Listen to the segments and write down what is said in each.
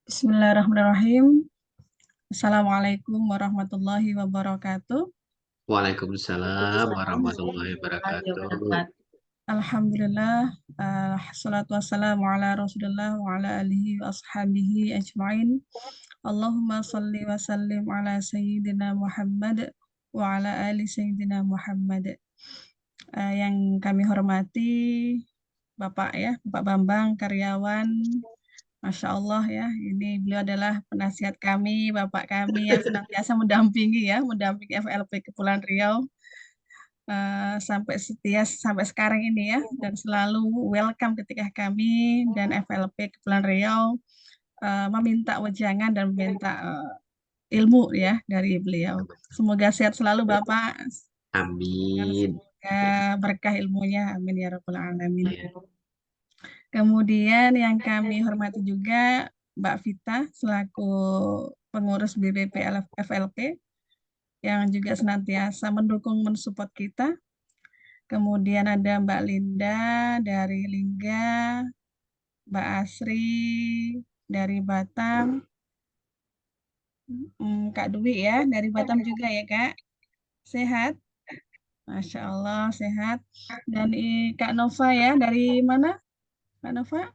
Bismillahirrahmanirrahim. Assalamualaikum warahmatullahi wabarakatuh. Waalaikumsalam warahmatullahi Warahmatullahi wabarakatuh. wabarakatuh. Alhamdulillah, salatu wassalamu ala Rasulillah wa ala alihi wa ashabihi ajma'in. Allahumma salli wa sallim ala Sayyidina Muhammad wa ala ali Sayyidina Muhammad. Yang kami hormati Bapak ya, Bapak Bambang, karyawan. Masya Allah ya, ini beliau adalah penasihat kami, Bapak kami yang senantiasa mendampingi FLP Kepulauan Riau sampai setia sampai sekarang ini ya, dan selalu welcome ketika kami dan FLP Kepulauan Riau meminta wejangan dan meminta ilmu ya dari beliau. Semoga sehat selalu Bapak, dan Amin. semoga berkah ilmunya, amin ya rabbal alamin. Ya. Kemudian yang kami hormati juga Mbak Vita selaku pengurus BPP FLP yang juga senantiasa mendukung mensupport kita. Kemudian ada Mbak Linda dari Lingga, Mbak Asri dari Batam, Kak Dwi ya dari Batam juga ya Kak. Sehat? Masya Allah sehat. Dan Kak Nova ya dari mana? Kak Nova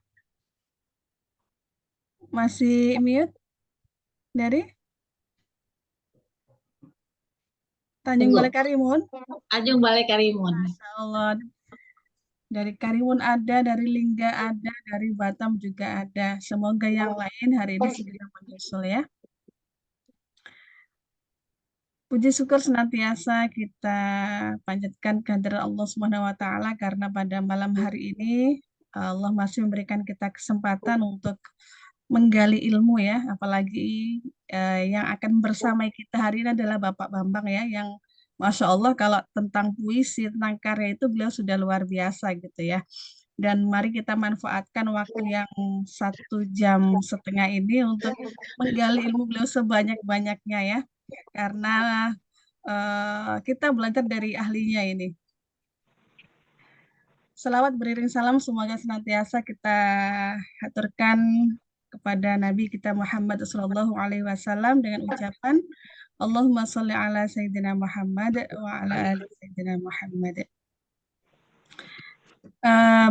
masih mute dari Tanjung Balai Tunggu, Karimun. Ajeng Balai Karimun. Masya Allah. Dari Karimun ada, dari Lingga ada, dari Batam juga ada. Semoga yang lain hari ini segera menyusul ya. Puji syukur senantiasa kita panjatkan kehadirat Allah Subhanahu wa taala karena pada malam hari ini Allah masih memberikan kita kesempatan untuk menggali ilmu ya, apalagi yang akan bersama kita hari ini adalah Bapak Bambang ya, yang Masya Allah kalau tentang puisi, tentang karya itu beliau sudah luar biasa gitu ya. Dan mari kita manfaatkan waktu yang 1 jam setengah ini untuk menggali ilmu beliau sebanyak-banyaknya ya. Karena kita belajar dari ahlinya ini. Selawat beriring salam semoga senantiasa kita haturkan kepada Nabi kita Muhammad Sallallahu Alaihi Wasallam dengan ucapan Allahumma sholli ala Sayyidina Muhammad wa ala ali Sayyidina Muhammad.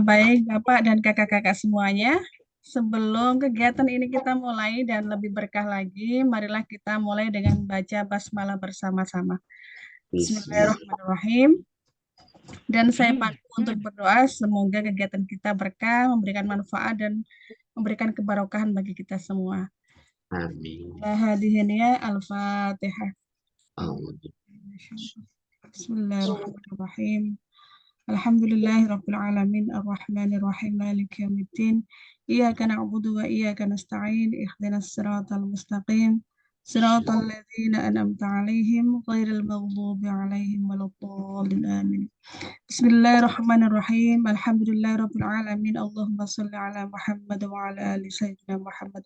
Baik Bapak dan kakak-kakak semuanya, sebelum kegiatan ini kita mulai dan lebih berkah lagi, marilah kita mulai dengan baca basmalah bersama-sama. Bismillah. Bismillahirrahmanirrahim. Dan saya paku untuk berdoa semoga kegiatan kita berkah, memberikan manfaat dan memberikan kebarokahan bagi kita semua. Amin. Hadihinnya Al-Fatihah. Amin. Bismillahirrahmanirrahim. Alhamdulillahirabbil alamin arrahmanirrahim maliki yaumiddin. Iyyaka na'budu wa iyyaka nasta'in. Ihdinas siratal mustaqim. Siratal ladzina an'amta 'alaihim ghairil maghdubi 'alaihim waladdallin. Amin. Bismillahirrahmanirrahim. Alhamdulillahirabbil alamin. Allahumma shalli ala Muhammad wa ala ali sayyidina Muhammad.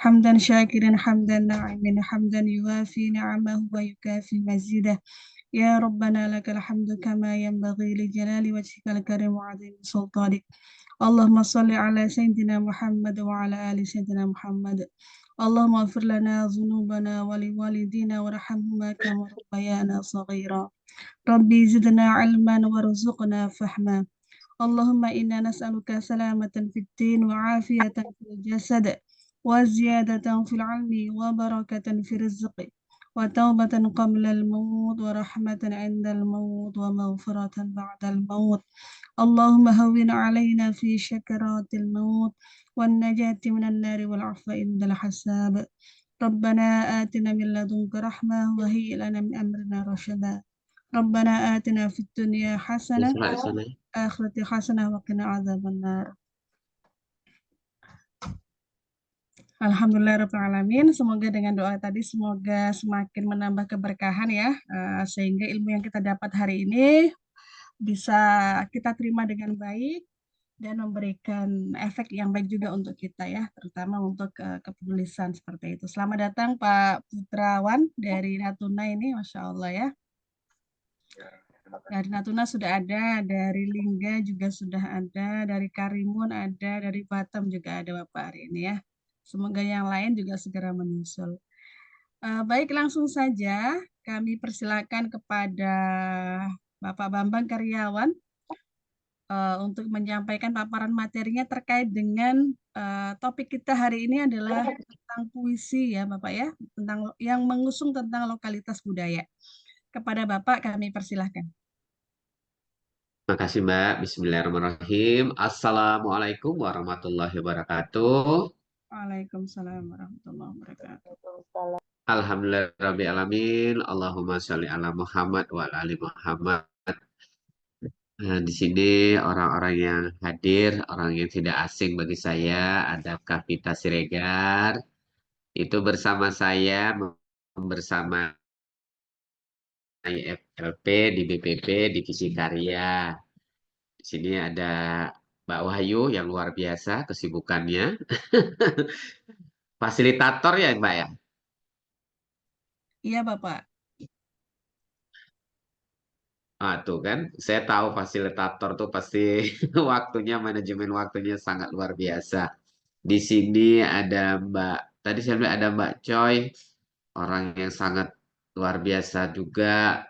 Hamdan syakirin hamdan na'imin hamdan yuwafi ni'amahu wa yukafi mazidah. Ya Rabbana lakal hamdu kama yanbaghi li jalali wajhikal karim wa 'azimi sultanik. Allahumma shalli ala sayyidina Muhammad wa ala ali sayyidina Muhammad. Allahumma ighfir lana dhunubana wa liwalidina warhamhuma kama rabbayana shaghira. Rabbi zidna ilman warzuqna fahma. Allahumma inna nas'aluka salamatan fid din wa afiyatan fil jasad wa ziyadatan fil ilmi wa barakatan fil rizqi wa taubatan qabla al-maut wa rahmatan 'inda al-maut wa maghfiratan ba'da al-maut. Allahumma hawwin 'alaina fi syakaratil maut wan najati minan nari wal 'afwa indal hisab. Rabbana atina min ladunka rahmah wa hayyi lana min amrina rasyada. Rabbana atina fid dunya Ya, hasanah salah sana. akhirati hasanah wa qina adzabannar. Alhamdulillahirrahmanirrahim. Semoga dengan doa tadi semoga semakin menambah keberkahan ya, sehingga ilmu yang kita dapat hari ini bisa kita terima dengan baik dan memberikan efek yang baik juga untuk kita ya, terutama untuk kepenulisan seperti itu. Selamat datang Pak Putrawan dari Natuna ini, Masya Allah ya. Dari Natuna sudah ada, dari Lingga juga sudah ada, dari Karimun ada, dari Batam juga ada Bapak hari ini ya. Semoga yang lain juga segera menyusul. Baik, langsung saja kami persilakan kepada Bapak Bambang Karyawan untuk menyampaikan paparan materinya terkait dengan topik kita hari ini adalah tentang puisi ya Bapak ya, tentang yang mengusung tentang lokalitas budaya. Kepada Bapak kami persilahkan. Makasih Mbak. Bismillahirrahmanirrahim. Assalamualaikum warahmatullahi wabarakatuh. Waalaikumsalam warahmatullahi wabarakatuh. Alhamdulillahirrahmanirrahim. Allahumma sholli ala Muhammad wa ala ali Muhammad. Di sini orang-orang yang hadir, orang yang tidak asing bagi saya, ada Kavita Siregar. Itu bersama saya bersama IFLP di BPP Divisi Karya. Di sini ada Mbak Wahyu yang luar biasa kesibukannya. Fasilitator ya Mbak ya? Iya Bapak. Ah, tuh kan, saya tahu fasilitator tuh pasti waktunya, manajemen waktunya sangat luar biasa. Di sini ada Mbak, tadi saya bilang ada Mbak Choi, orang yang sangat luar biasa juga.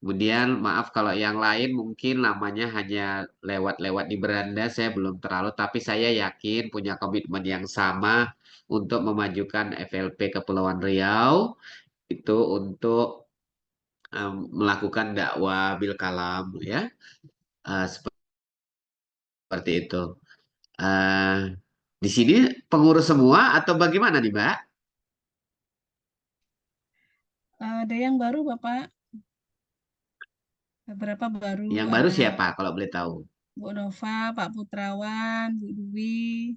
Kemudian maaf kalau yang lain mungkin namanya hanya lewat-lewat di beranda, saya belum terlalu, tapi saya yakin punya komitmen yang sama untuk memajukan FLP Kepulauan Riau, itu untuk melakukan dakwah bil kalam ya. Seperti itu. Eh, di sini pengurus semua atau bagaimana nih, Mbak? Ada yang baru Bapak, beberapa baru Yang baru ada siapa kalau boleh tahu? Bu Nova, Pak Putrawan, Bu Dwi,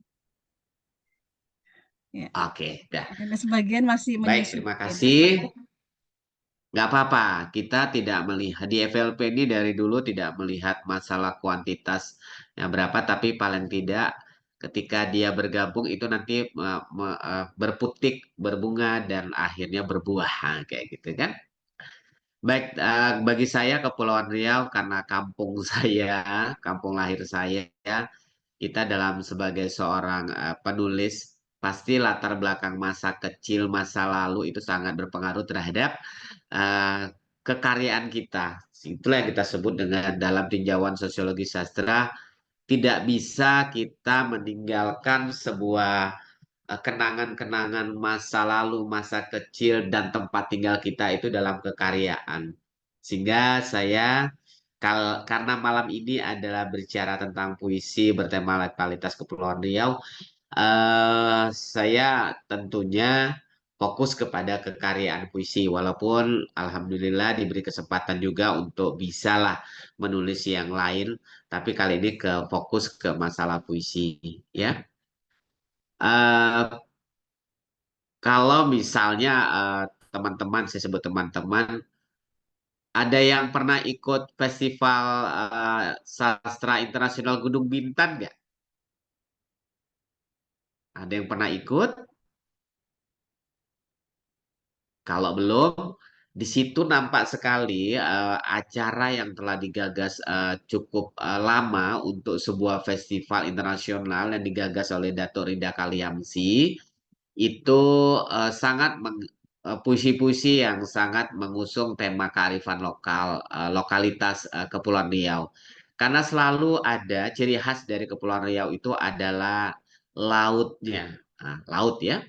ya. Oke, dah. Dan sebagian masih Baik, menyusul terima ini. kasih. Nggak apa-apa, kita tidak melihat di FLP ini dari dulu tidak melihat masalah kuantitas yang berapa, tapi paling tidak ketika dia bergabung itu nanti berputik, berbunga dan akhirnya berbuah. Nah, kayak gitu kan. Baik, bagi saya Kepulauan Riau karena kampung saya, kampung lahir saya, kita dalam sebagai seorang penulis, pasti latar belakang masa kecil, masa lalu itu sangat berpengaruh terhadap eh, kekaryaan kita. Itulah yang kita sebut dengan dalam tinjauan sosiologi sastra, tidak bisa kita meninggalkan sebuah kenangan-kenangan masa lalu, masa kecil, dan tempat tinggal kita itu dalam kekaryaan. Sehingga saya, karena malam ini adalah berbicara tentang puisi bertema lokalitas Kepulauan Riau, saya tentunya fokus kepada kekaryaan puisi. Walaupun Alhamdulillah diberi kesempatan juga untuk bisalah menulis yang lain, tapi kali ini ke fokus ke masalah puisi, ya. Eh, Kalau misalnya teman-teman, saya sebut teman-teman, ada yang pernah ikut festival sastra internasional Gunung Bintan nggak? Ada yang pernah ikut? Kalau belum, di situ nampak sekali acara yang telah digagas cukup lama untuk sebuah festival internasional yang digagas oleh Dato' Rida Kaliamsi. Itu sangat puisi-puisi yang sangat mengusung tema kearifan lokal, lokalitas Kepulauan Riau. Karena selalu ada ciri khas dari Kepulauan Riau itu adalah lautnya. Nah, laut ya,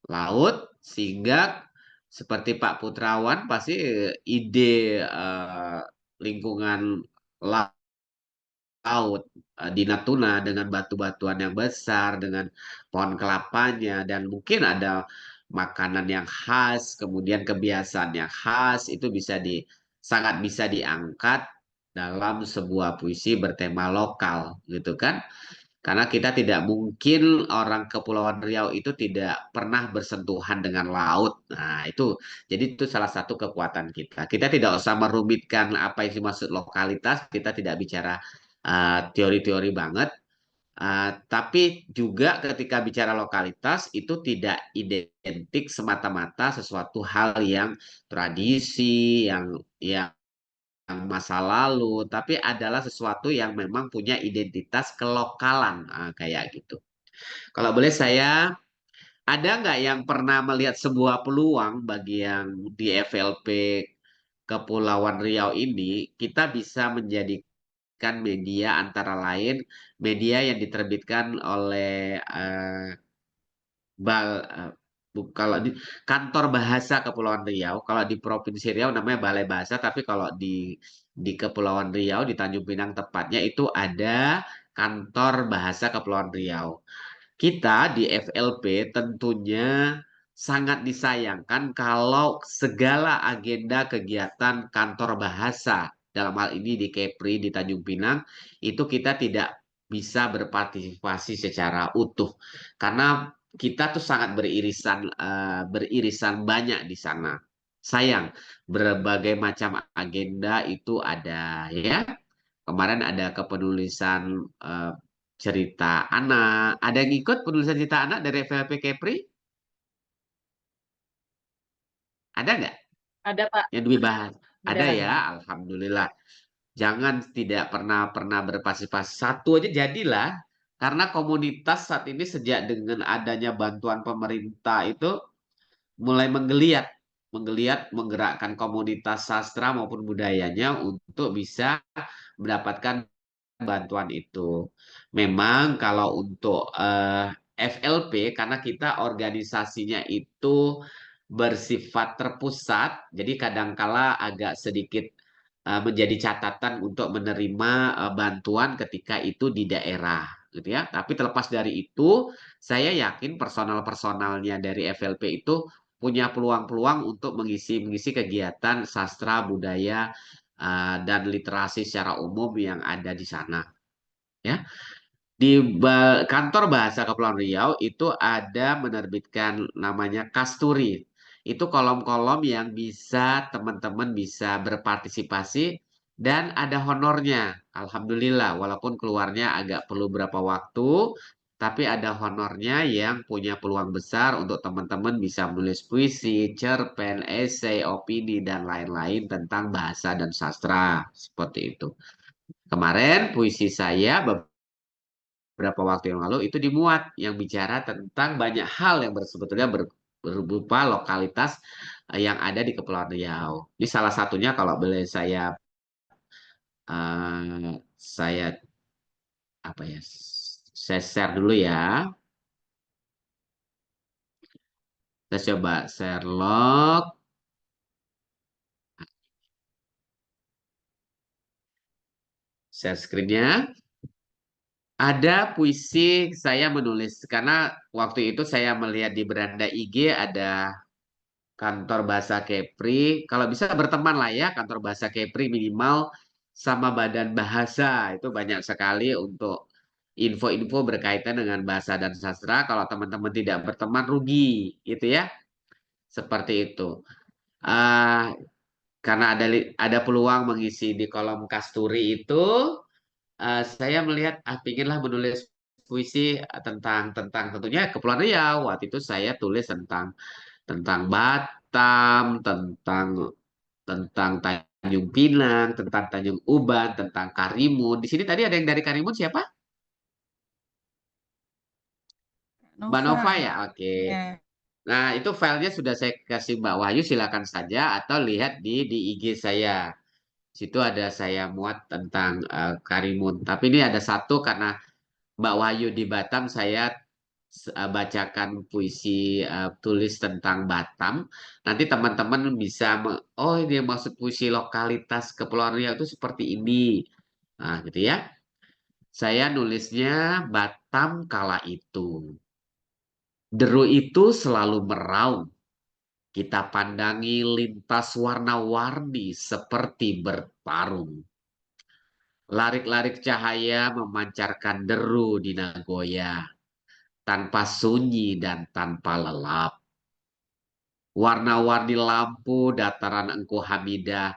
laut sehingga seperti Pak Putrawan pasti ide lingkungan laut di Natuna dengan batu-batuan yang besar, dengan pohon kelapanya, dan mungkin ada makanan yang khas, kemudian kebiasaan yang khas, itu sangat bisa diangkat dalam sebuah puisi bertema lokal, gitu kan? Karena kita tidak mungkin orang Kepulauan Riau itu tidak pernah bersentuhan dengan laut. Nah, jadi itu salah satu kekuatan kita. Kita tidak usah merumitkan apa yang dimaksud lokalitas, kita tidak bicara teori-teori banget. Tapi juga ketika bicara lokalitas itu tidak identik semata-mata sesuatu hal yang tradisi, yang masa lalu, tapi adalah sesuatu yang memang punya identitas kelokalan, kayak gitu. Kalau boleh saya, ada nggak yang pernah melihat sebuah peluang bagi yang di FLP Kepulauan Riau ini, kita bisa menjadikan media antara lain, media yang diterbitkan oleh Bal, kalau di kantor bahasa Kepulauan Riau, kalau di Provinsi Riau namanya Balai Bahasa, tapi kalau di Kepulauan Riau di Tanjung Pinang tepatnya itu ada kantor bahasa Kepulauan Riau. Kita di FLP tentunya sangat disayangkan kalau segala agenda kegiatan kantor bahasa, dalam hal ini di Kepri, di Tanjung Pinang, itu kita tidak bisa berpartisipasi secara utuh. Karena kita tuh sangat beririsan banyak di sana. Sayang, berbagai macam agenda itu ada ya. Kemarin ada kepenulisan cerita anak. Ada yang ikut penulisan cerita anak dari FLP Kepri? Ada nggak? Ada, Pak. Yang lebih bahas? Ada Ada. ya, Alhamdulillah. Jangan tidak pernah pernah berpartisipasi. Satu aja jadilah. Karena komunitas saat ini sejak dengan adanya bantuan pemerintah itu mulai menggeliat menggerakkan komunitas sastra maupun budayanya untuk bisa mendapatkan bantuan itu. Memang kalau untuk FLP karena kita organisasinya itu bersifat terpusat, jadi kadangkala agak sedikit menjadi catatan untuk menerima bantuan ketika itu di daerah, gitu ya. Tapi terlepas dari itu, saya yakin personal-personalnya dari FLP itu punya peluang-peluang untuk mengisi kegiatan sastra budaya dan literasi secara umum yang ada di sana. Ya, di kantor bahasa Kepulauan Riau itu ada menerbitkan namanya Kasturi. Itu kolom-kolom yang bisa teman-teman bisa berpartisipasi dan ada honornya. Alhamdulillah, walaupun keluarnya agak perlu berapa waktu, tapi ada honornya yang punya peluang besar untuk teman-teman bisa menulis puisi, cerpen, esai, opini, dan lain-lain tentang bahasa dan sastra. Seperti itu. Kemarin puisi saya beberapa waktu yang lalu itu dimuat yang bicara tentang banyak hal yang sebetulnya berupa lokalitas yang ada di Kepulauan Riau. Ini salah satunya kalau boleh saya apa ya, saya share dulu ya. Saya coba share log, share screen-nya. Ada puisi saya menulis karena waktu itu saya melihat di beranda IG ada kantor bahasa Kepri, kalau bisa berteman lah ya, kantor bahasa Kepri minimal sama badan bahasa. Itu banyak sekali untuk info-info berkaitan dengan bahasa dan sastra. Kalau teman-teman tidak berteman, rugi, gitu ya. Seperti itu. Ah, karena ada peluang mengisi di kolom kasturi itu, saya melihat, pinginlah menulis puisi tentang tentunya Kepulauan Riau. Waktu itu saya tulis tentang Batam, tentang Tanjung Pinang, tentang Tanjung Uban, tentang Karimun. Di sini tadi ada yang dari Karimun siapa? Mbak Nova. Nova ya, oke. Ya. Nah, itu filenya sudah saya kasih Mbak Wahyu, silakan saja atau lihat di IG saya. Situ ada saya muat tentang Karimun. Tapi ini ada satu karena Mbak Wahyu di Batam, saya bacakan puisi tulis tentang Batam. Nanti teman-teman bisa, oh ini yang maksud puisi lokalitas Kepulauan Riau itu seperti ini. Nah, gitu ya. Saya nulisnya Batam kala itu. Deru itu selalu meraung. Kita pandangi lintas warna-warni seperti bertarung. Larik-larik cahaya memancarkan deru di Nagoya. Tanpa sunyi dan tanpa lelap. Warna-warni lampu dataran Engku Hamidah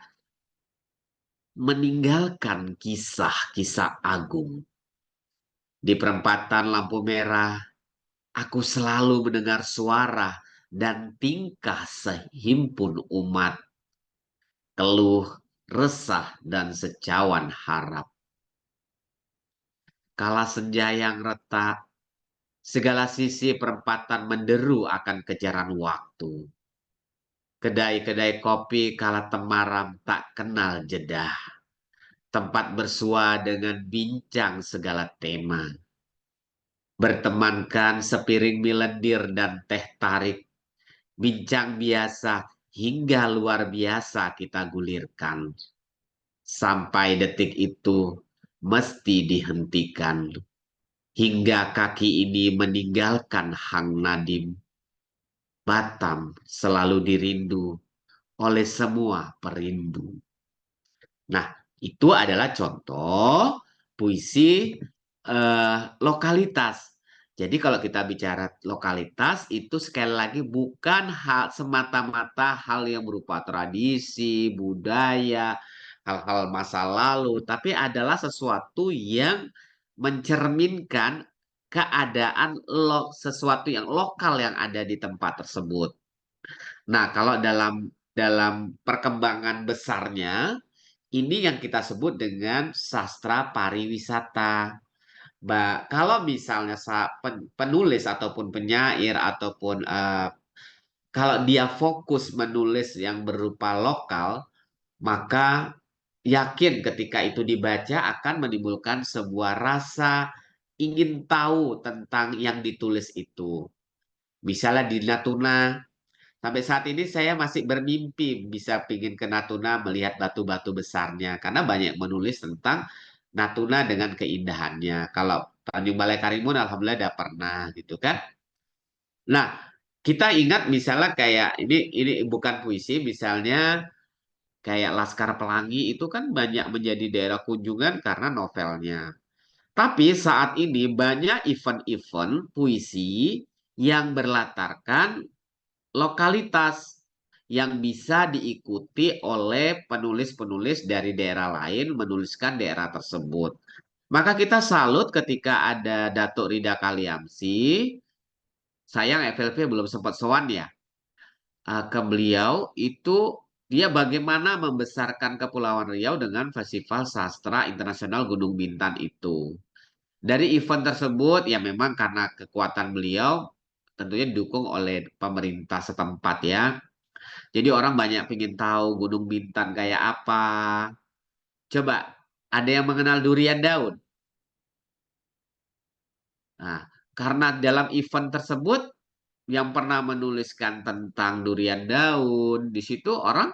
meninggalkan kisah-kisah agung. Di perempatan lampu merah, aku selalu mendengar suara dan tingkah sehimpun umat. Keluh resah, dan secawan harap. Kala senja yang retak, segala sisi perempatan menderu akan kejaran waktu. Kedai-kedai kopi kala temaram tak kenal jeda. Tempat bersua dengan bincang segala tema. Bertemankan sepiring mie lendir dan teh tarik. Bincang biasa hingga luar biasa kita gulirkan. Sampai detik itu mesti dihentikan. Hingga kaki ini meninggalkan Hang Nadim. Batam selalu dirindu oleh semua perindu. Nah, itu adalah contoh puisi lokalitas. Jadi kalau kita bicara lokalitas itu sekali lagi bukan hal semata-mata hal yang berupa tradisi, budaya, hal-hal masa lalu, tapi adalah sesuatu yang mencerminkan keadaan sesuatu yang lokal yang ada di tempat tersebut. Nah, kalau dalam dalam perkembangan besarnya ini yang kita sebut dengan sastra pariwisata. Kalau misalnya penulis ataupun penyair ataupun kalau dia fokus menulis yang berupa lokal, maka yakin ketika itu dibaca akan menimbulkan sebuah rasa ingin tahu tentang yang ditulis itu. Misalnya di Natuna, sampai saat ini saya masih bermimpi bisa pingin ke Natuna melihat batu-batu besarnya karena banyak menulis tentang Natuna dengan keindahannya. Kalau Tanjung Balai Karimun alhamdulillah udah pernah gitu kan. Nah, kita ingat misalnya kayak ini bukan puisi, misalnya kayak Laskar Pelangi itu kan banyak menjadi daerah kunjungan karena novelnya. Tapi saat ini banyak event-event puisi yang berlatarkan lokalitas yang bisa diikuti oleh penulis-penulis dari daerah lain menuliskan daerah tersebut. Maka kita salut ketika ada Datuk Rida Kaliamsi. Sayang FLP belum sempat sowan ya. Ke beliau itu dia bagaimana membesarkan Kepulauan Riau dengan Festival Sastra Internasional Gunung Bintan itu. Dari event tersebut ya memang karena kekuatan beliau tentunya didukung oleh pemerintah setempat ya. Jadi orang banyak ingin tahu Gunung Bintan kayak apa. Coba, ada yang mengenal durian daun? Nah, karena dalam event tersebut yang pernah menuliskan tentang durian daun, di situ orang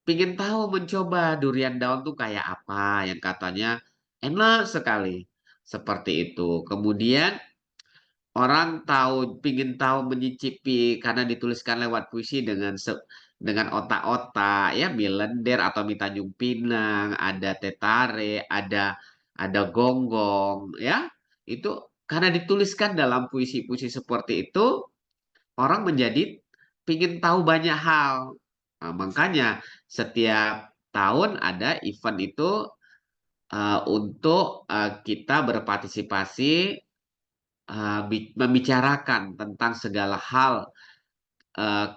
ingin tahu mencoba durian daun tuh kayak apa, yang katanya enak sekali. Seperti itu. Kemudian orang pingin tahu menyicipi karena dituliskan lewat puisi dengan otak-otak ya milender atau mie Tanjung Pinang, ada tetare, ada gonggong ya. Itu karena dituliskan dalam puisi-puisi seperti itu orang menjadi pingin tahu banyak hal. Nah, makanya setiap tahun ada event itu untuk kita berpartisipasi membicarakan tentang segala hal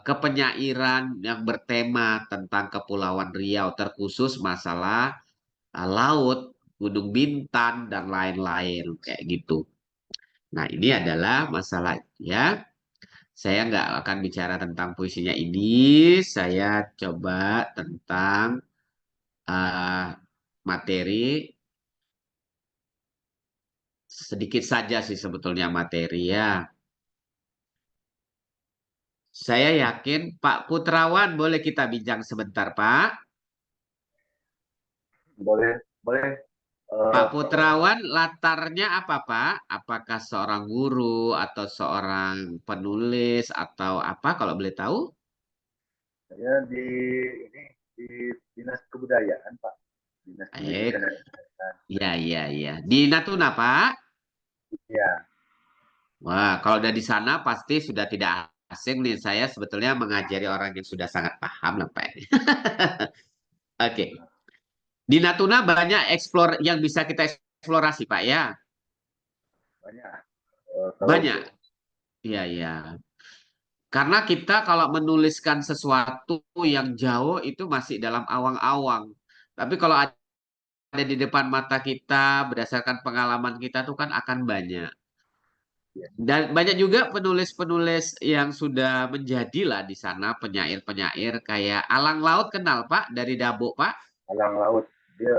kepenyairan yang bertema tentang Kepulauan Riau, terkhusus masalah laut, Gunung Bintan dan lain-lain kayak gitu. Nah, ini adalah masalah ya. Saya nggak akan bicara tentang puisinya ini. Saya coba tentang uh, materi sedikit saja sih sebetulnya materi ya. Saya yakin Pak Putrawan boleh kita bincang sebentar, Pak. Boleh, boleh. Pak Uh, Putrawan latarnya apa, Pak? Apakah seorang guru atau seorang penulis atau apa kalau boleh tahu? saya ini di Dinas Kebudayaan, Pak. Dinas Baik, Pendidikan dan Kebudayaan. ya, ya, ya. Di Natuna, Pak. Ya, Wah, kalau udah di sana pasti sudah tidak asing nih. Saya sebetulnya mengajari orang yang sudah sangat paham lah, Pak. Oke. Di Natuna banyak eksplor yang bisa kita eksplorasi, Pak, ya. banyak. Kalau Banyak. untuk Iya, iya. Karena kita kalau menuliskan sesuatu yang jauh itu masih dalam awang-awang. Tapi kalau ada di depan mata kita, berdasarkan pengalaman kita tuh kan akan banyak. Ya. Dan banyak juga penulis-penulis yang sudah menjadilah di sana penyair-penyair kayak Alang Laut kenal Pak dari Dabo Pak. Alang laut. Dia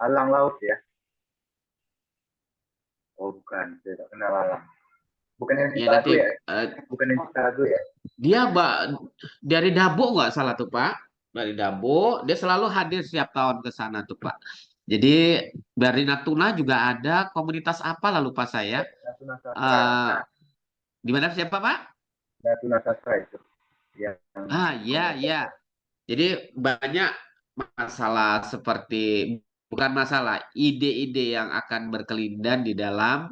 alang laut ya. Oh bukan, saya tak kenal alang. Bukan yang Ya Chicago nanti ya? Bukan yang Chicago ya? dia dari Dabo nggak salah tuh Pak. Dari Dabo dia selalu hadir setiap tahun ke sana tuh Pak. Jadi dari Natuna juga ada komunitas apa lalu Pak saya. Natuna Sastra. Eh Gimana siapa Pak? Natuna Sastra itu. Yang Ya, ya. Jadi banyak masalah seperti bukan masalah, ide-ide yang akan berkelindan di dalam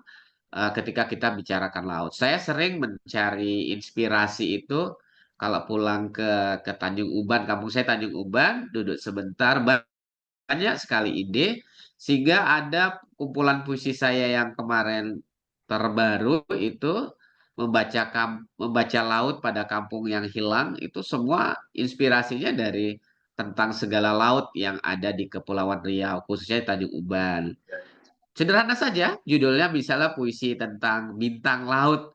ketika kita bicarakan laut. Saya sering mencari inspirasi itu kalau pulang ke Tanjung Uban, kampung saya Tanjung Uban, duduk sebentar, banyak sekali ide sehingga ada kumpulan puisi saya yang kemarin terbaru itu membaca laut pada kampung yang hilang itu semua inspirasinya dari tentang segala laut yang ada di Kepulauan Riau khususnya di Tanjung Uban. Sederhana saja judulnya misalnya puisi tentang bintang laut.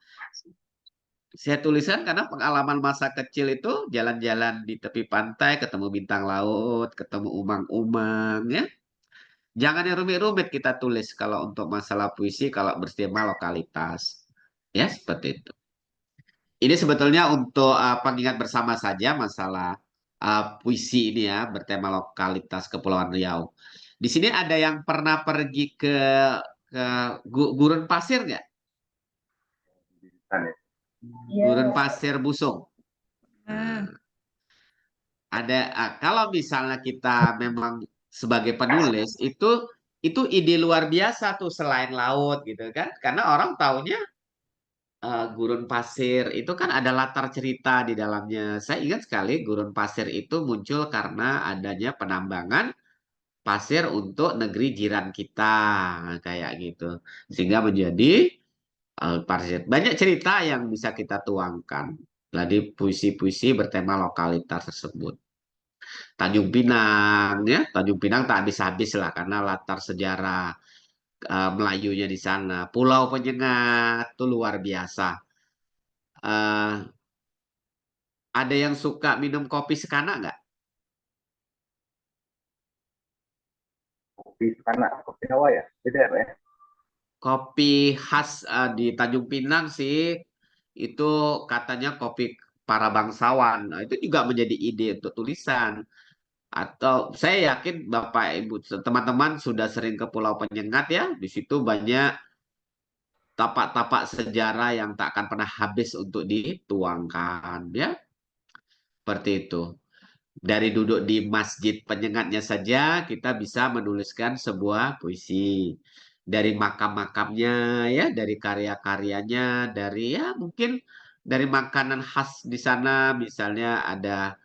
Saya tuliskan karena pengalaman masa kecil itu jalan-jalan di tepi pantai ketemu bintang laut, ketemu umang-umang ya. Jangan yang rumit-rumit kita tulis kalau untuk masalah puisi, kalau bertema lokalitas. Ya, seperti itu. Ini sebetulnya untuk pengingat bersama saja masalah puisi ini ya, bertema lokalitas Kepulauan Riau. Di sini ada yang pernah pergi ke Gurun Pasir nggak? ya. Gurun Pasir Busung. Ah, Ada kalau misalnya kita memang sebagai penulis itu ide luar biasa tuh selain laut gitu kan karena orang taunya gurun pasir itu kan ada latar cerita di dalamnya. Saya ingat sekali gurun pasir itu muncul karena adanya penambangan pasir untuk negeri jiran kita kayak gitu sehingga menjadi pasir. Banyak cerita yang bisa kita tuangkan dari puisi-puisi bertema lokalitas tersebut. Tanjung Pinang ya, Tanjung Pinang tak habis-habis lah karena latar sejarah Melayunya di sana. Pulau Penyengat itu luar biasa. Eh, ada yang suka minum kopi sekana nggak? Kopi Sukana, kopi Hawa ya? Beda ya Pak ya? Kopi khas di Tanjung Pinang sih itu katanya kopi para bangsawan. Nah, itu juga menjadi ide untuk tulisan. Atau saya yakin Bapak Ibu teman-teman sudah sering ke Pulau Penyengat ya. Di situ banyak tapak-tapak sejarah yang tak akan pernah habis untuk dituangkan ya. Seperti itu. Dari duduk di masjid penyengatnya saja kita bisa menuliskan sebuah puisi. Dari makam-makamnya ya, dari karya-karyanya, dari ya mungkin dari makanan khas di sana misalnya ada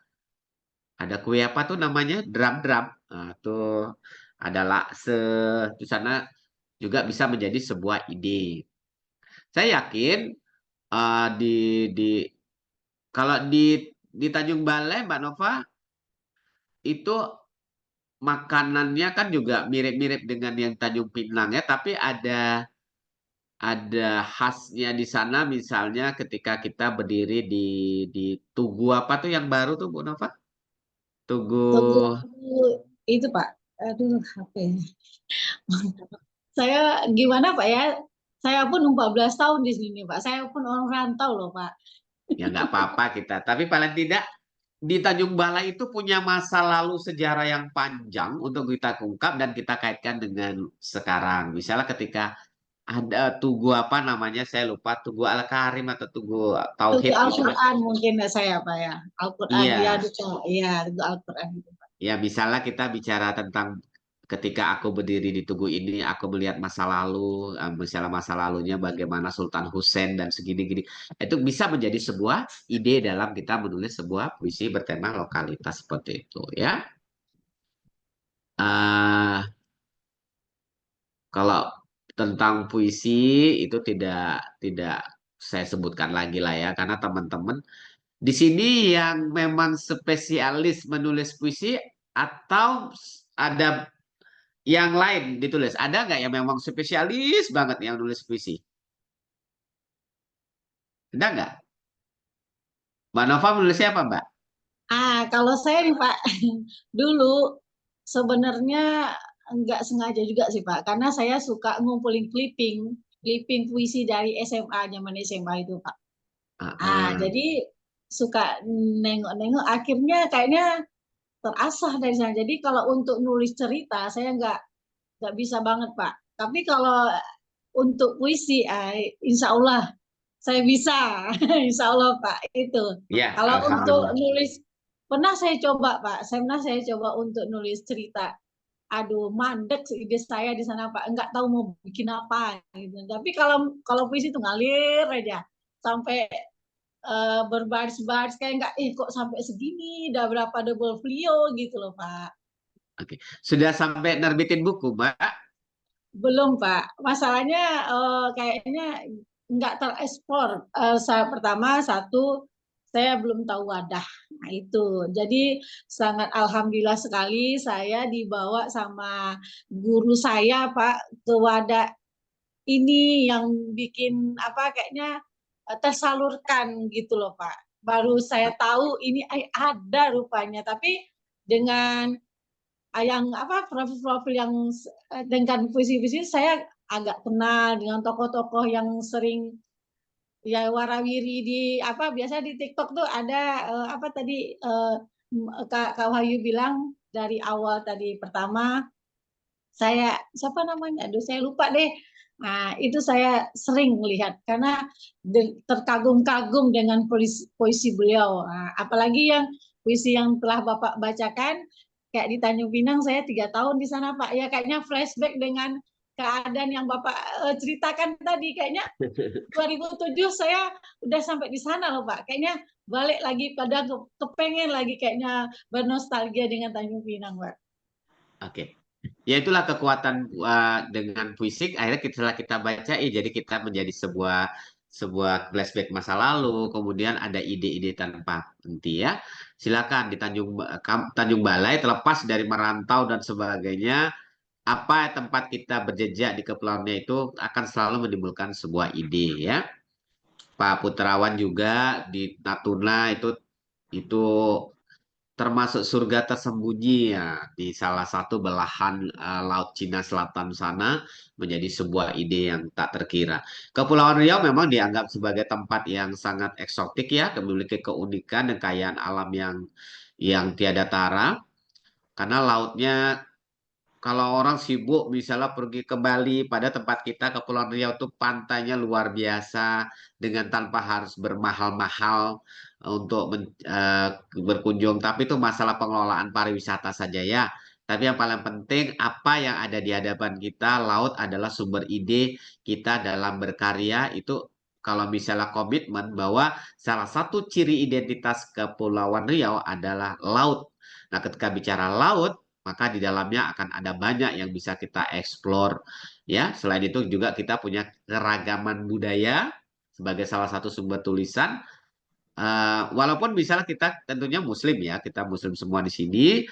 kue apa tuh namanya? Dram-dram. Nah, tuh ada lakse di sana juga bisa menjadi sebuah ide. Saya yakin di di kalau di Tanjung Balai Mbak Nova itu makanannya kan juga mirip-mirip dengan yang Tanjung Pinang ya, tapi ada khasnya di sana misalnya ketika kita berdiri di Tugu apa tuh yang baru tuh Bu Nova? Tugu Tunggu itu Pak. Aduh, apa ya? Saya gimana Pak ya? Saya pun 14 tahun di sini Pak. Saya pun orang rantau loh Pak. ya nggak apa-apa kita, tapi paling tidak di Tanjung Balai itu punya masa lalu sejarah yang panjang untuk kita ungkap dan kita kaitkan dengan sekarang. Misalnya ketika ada tugu apa namanya saya lupa tugu Al Karim atau tugu Tunggu Tauhid gitu kan. Al-Quran mungkin saya Pak ya. Al-Quran ya, Iya, duka. Iya, tunggu Al-Quran itu Pak. ya misalnya kita bicara tentang ketika aku berdiri di tugu ini, aku melihat masa lalu, misalnya masa lalunya bagaimana Sultan Hussein dan segini-gini. Itu bisa menjadi sebuah ide dalam kita menulis sebuah puisi bertema lokalitas seperti itu ya. Eh Kalau tentang puisi itu tidak saya sebutkan lagi lah ya, karena teman-teman di sini yang memang spesialis menulis puisi atau ada yang lain ditulis? Ada nggak yang memang spesialis banget yang nulis puisi? Ada nggak? Mbak Nova menulisnya apa, Mbak? Kalau saya nih Pak, dulu sebenarnya nggak sengaja juga sih Pak, karena saya suka ngumpulin clipping puisi dari SMA, zaman SMA itu Pak. Jadi suka nengok-nengok, akhirnya kayaknya terasah dari sana. Jadi kalau untuk nulis cerita, saya nggak bisa banget Pak. Tapi kalau untuk puisi, insya Allah saya bisa, insya Allah Pak itu. Ya, Kalau untuk alhamdulillah. nulis, pernah saya coba Pak, pernah saya coba untuk nulis cerita. Aduh, mandek ide saya di sana Pak, nggak tahu mau bikin apa gitu. Tapi kalau kalau puisi itu ngalir aja sampai berbaris-baris kayak nggak, kok sampai segini, udah berapa double folio gitu loh Pak. Oke. Sudah sampai nerbitin buku, Mbak? Belum Pak, masalahnya kayaknya nggak terekspor. Saya pertama satu, saya belum tahu wadah. Nah itu, jadi sangat alhamdulillah sekali saya dibawa sama guru saya Pak ke wadah ini yang bikin apa kayaknya tersalurkan gitu loh Pak. Baru saya tahu ini ada rupanya, tapi dengan yang apa profil-profil yang dengan puisi-puisi saya agak kenal dengan tokoh-tokoh yang sering ya warawiri di apa biasa di TikTok tuh ada apa tadi Kak Wahyu bilang dari awal tadi pertama saya siapa namanya? Aduh saya lupa deh. Nah, itu saya sering melihat karena terkagum-kagum dengan puisi beliau. Nah, apalagi yang puisi yang telah Bapak bacakan, kayak di Tanjung Pinang saya 3 tahun di sana Pak. Ya kayaknya flashback dengan keadaan yang Bapak ceritakan tadi. Kayaknya 2007 saya udah sampai di sana loh Pak. Kayaknya balik lagi pada kepengen lagi kayaknya bernostalgia dengan Tanjung Pinang Pak. Oke. Ya itulah kekuatan dengan puisi. Akhirnya setelah kita baca, jadi kita menjadi sebuah flashback masa lalu. Kemudian ada ide-ide tanpa henti ya. Silakan di Tanjung Balai, terlepas dari merantau dan sebagainya, apa tempat kita berjejak di kepulauannya itu akan selalu menimbulkan sebuah ide ya. Pak Putrawan juga di Natuna itu termasuk surga tersembunyi ya di salah satu belahan Laut Cina Selatan sana, menjadi sebuah ide yang tak terkira. Kepulauan Riau memang dianggap sebagai tempat yang sangat eksotik ya, memiliki keunikan dan kekayaan alam yang tiada tara karena lautnya. Kalau orang sibuk misalnya pergi ke Bali, pada tempat kita Kepulauan Riau itu pantainya luar biasa dengan tanpa harus bermahal-mahal untuk berkunjung. Tapi itu masalah pengelolaan pariwisata saja ya. Tapi yang paling penting apa yang ada di hadapan kita, laut adalah sumber ide kita dalam berkarya. Itu kalau misalnya komitmen bahwa salah satu ciri identitas Kepulauan Riau adalah laut. Nah, ketika bicara laut, maka di dalamnya akan ada banyak yang bisa kita eksplor ya. Selain itu juga kita punya keragaman budaya sebagai salah satu sumber tulisan. Walaupun misalnya kita tentunya muslim ya, kita muslim semua di sini,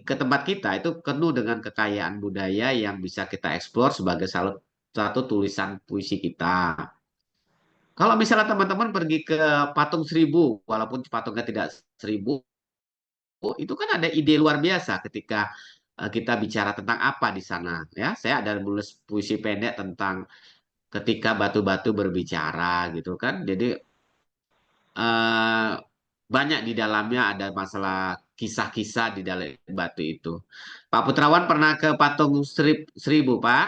ke tempat kita itu penuh dengan kekayaan budaya yang bisa kita eksplor sebagai salah satu tulisan puisi kita. Kalau misalnya teman-teman pergi ke Patung Seribu, walaupun patungnya tidak 1.000, itu kan ada ide luar biasa ketika kita bicara tentang apa di sana ya. Saya ada menulis puisi pendek tentang ketika batu-batu berbicara gitu kan. Jadi eh, banyak di dalamnya ada masalah kisah-kisah di dalam batu itu. Pak Putrawan pernah ke Patung Seribu, Pak?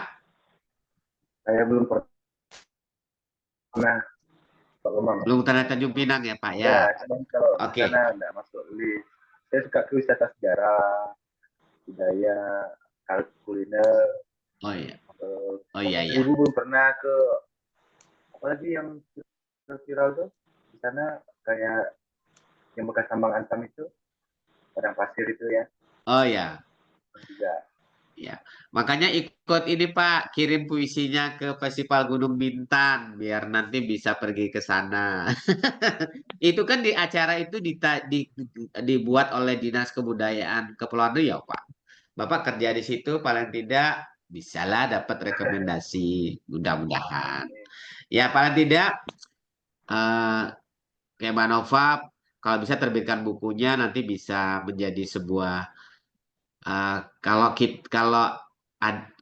Saya belum pernah Pak Bambang. Belum Tanjung Pinang ya, Pak ya. Ya, cuman kalau di Oke. sana nggak masuk list. Saya suka ke wisata sejarah, budaya, kuliner. Oh iya. Oh iya ya. Ibu belum pernah ke apalagi yang viral tuh di sana kayak yang bekas tambang antam itu, padang pasir itu ya. Oh ya. Juga. Ya, Makanya ikut ini Pak, kirim puisinya ke Festival Gunung Bintan biar nanti bisa pergi ke sana. Itu kan di acara itu dibuat oleh Dinas Kebudayaan Kepulauan Riau, Pak. Bapak kerja di situ paling tidak bisalah dapat rekomendasi, mudah-mudahan. Amin. Ya paling tidak eh kayak Mbak Nova kalau bisa terbitkan bukunya nanti bisa menjadi sebuah kalau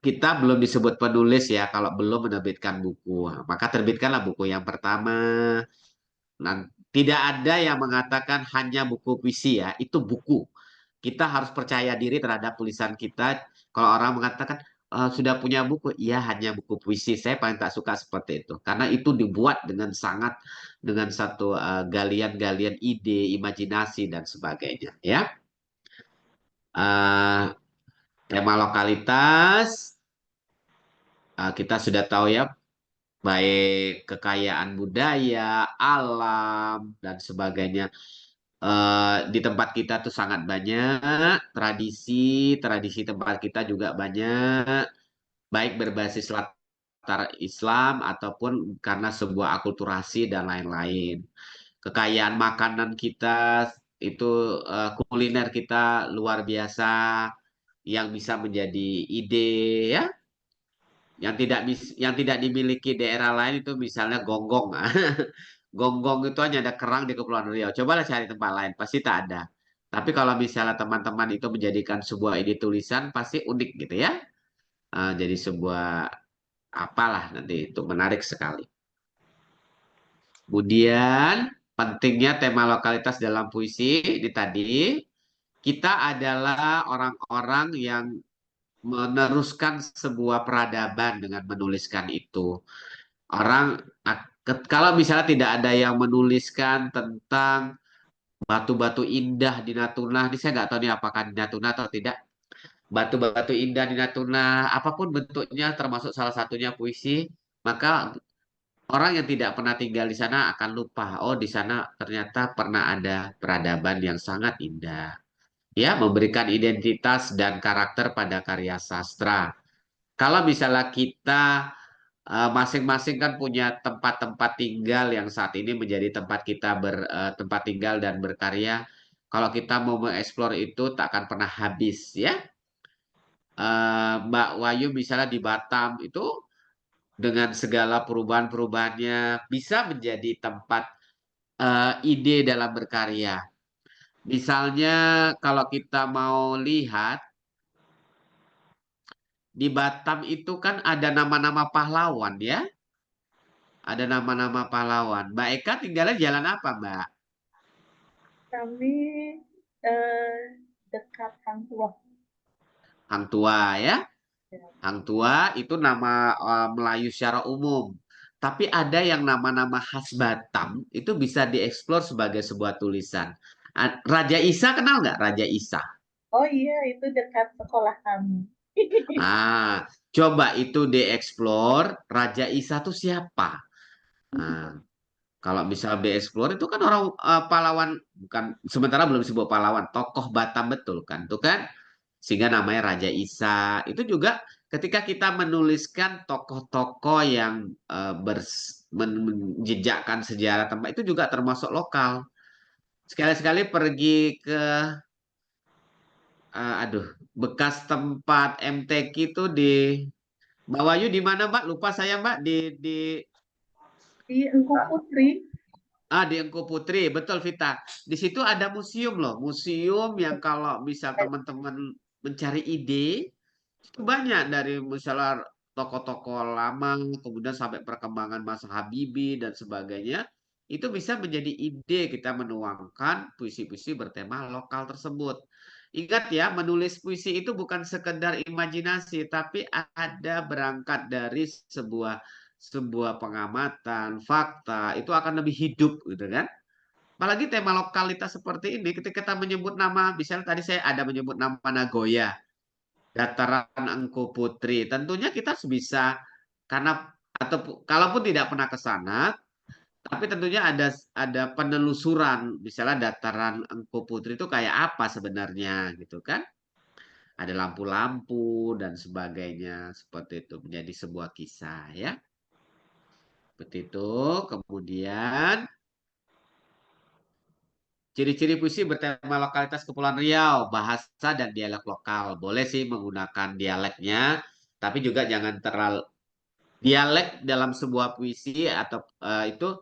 kita belum disebut penulis ya kalau belum menerbitkan buku, maka terbitkanlah buku yang pertama. Tidak ada yang mengatakan hanya buku puisi ya, itu buku. Kita harus percaya diri terhadap tulisan kita. Kalau orang mengatakan sudah punya buku, iya hanya buku puisi. Saya paling tak suka seperti itu, karena itu dibuat dengan satu galian-galian ide, imajinasi dan sebagainya. Ya, Eh, tema lokalitas kita sudah tahu ya, baik kekayaan budaya, alam dan sebagainya. Di tempat kita tuh sangat banyak tradisi tempat kita juga banyak, baik berbasis latar Islam ataupun karena sebuah akulturasi dan lain-lain. Kekayaan makanan kita itu kuliner kita luar biasa yang bisa menjadi ide ya, yang tidak dimiliki daerah lain itu misalnya gonggong. Gonggong itu hanya ada kerang di Kepulauan Riau. Cobalah cari tempat lain, pasti tak ada. Tapi kalau misalnya teman-teman itu menjadikan sebuah ide tulisan, pasti unik gitu ya. Jadi sebuah apalah nanti itu menarik sekali. Kemudian pentingnya tema lokalitas dalam puisi ini tadi, kita adalah orang-orang yang meneruskan sebuah peradaban dengan menuliskan itu. Orang kalau misalnya tidak ada yang menuliskan tentang batu-batu indah di Natuna, ini saya nggak tahu nih apakah di Natuna atau tidak. Batu-batu indah di Natuna, apapun bentuknya, termasuk salah satunya puisi, maka orang yang tidak pernah tinggal di sana akan lupa. Oh, di sana ternyata pernah ada peradaban yang sangat indah. Ya, memberikan identitas dan karakter pada karya sastra. Kalau misalnya kita masing-masing kan punya tempat-tempat tinggal yang saat ini menjadi tempat kita tempat tinggal dan berkarya. Kalau kita mau mengeksplor itu tak akan pernah habis ya. Mbak Wayu misalnya di Batam itu dengan segala perubahan-perubahannya bisa menjadi tempat ide dalam berkarya. Misalnya kalau kita mau lihat di Batam itu kan ada nama-nama pahlawan ya. Ada nama-nama pahlawan. Mbak Eka tinggalnya jalan apa, Mbak? Kami dekat Hang Tuah. Hang Tua ya. Hang Tua itu nama Melayu secara umum. Tapi ada yang nama-nama khas Batam itu bisa dieksplor sebagai sebuah tulisan. Raja Isa kenal nggak Raja Isa? Oh iya, itu dekat sekolah kami. Coba itu dieksplor. Raja Isa tuh siapa? Nah, kalau misal dieksplor itu kan orang pahlawan, bukan sementara belum disebut pahlawan, tokoh Batam betul kan, tuh kan? Sehingga namanya Raja Isa. Itu juga ketika kita menuliskan tokoh-tokoh yang menjejakkan sejarah tempat itu juga termasuk lokal. Sekali-sekali pergi ke bekas tempat MTQ itu di Mbak Wayu di mana Mbak? Lupa saya Mbak Di Engku Putri. Di Engku Putri, betul Vita. Di situ ada museum loh, museum yang kalau misal teman-teman mencari ide, itu banyak dari misalnya tokoh-tokoh lama, kemudian sampai perkembangan masa Habibie dan sebagainya. Itu bisa menjadi ide kita menuangkan puisi-puisi bertema lokal tersebut. Ingat ya, menulis puisi itu bukan sekedar imajinasi, tapi ada berangkat dari sebuah pengamatan, fakta, itu akan lebih hidup gitu kan. Apalagi tema lokalitas seperti ini, ketika kita menyebut nama, misalnya tadi saya ada menyebut nama Nagoya, Dataran Engku Putri, tentunya kita bisa, karena atau kalaupun tidak pernah ke sana, tapi tentunya ada penelusuran, misalnya Dataran Engku Putri itu kayak apa sebenarnya gitu kan. ada lampu-lampu dan sebagainya seperti itu menjadi sebuah kisah ya. Seperti itu. Kemudian ciri-ciri puisi bertema lokalitas Kepulauan Riau, bahasa dan dialek lokal. Boleh sih menggunakan dialeknya, tapi juga jangan terlalu dialek dalam sebuah puisi atau itu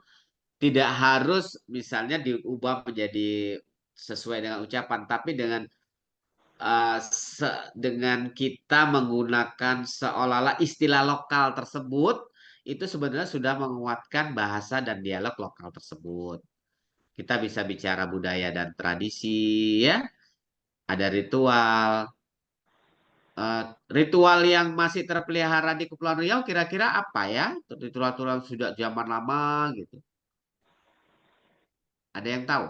tidak harus misalnya diubah menjadi sesuai dengan ucapan, tapi dengan kita menggunakan seolah-olah istilah lokal tersebut, itu sebenarnya sudah menguatkan bahasa dan dialog lokal tersebut. Kita bisa bicara budaya dan tradisi, ya. Ada ritual. Ritual yang masih terpelihara di Kepulauan Riau kira-kira apa ya? Ritual-ritual sudah zaman lama gitu. Ada yang tahu?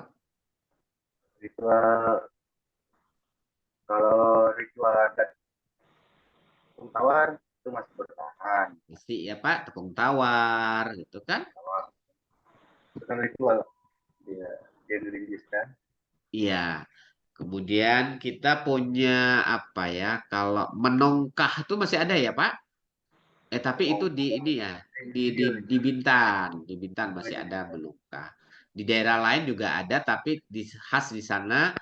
Ritual, kalau ritual adat tawar itu masih bertahan. Pasti ya Pak, tepung tawar gitu kan? Itu kan ritual ya, di Inggris kan. Iya. Kemudian kita punya apa ya? Kalau menongkah itu masih ada ya Pak? Tapi itu di ini ya, di Bintan masih ada menungkah. Di daerah lain juga ada, tapi khas di sana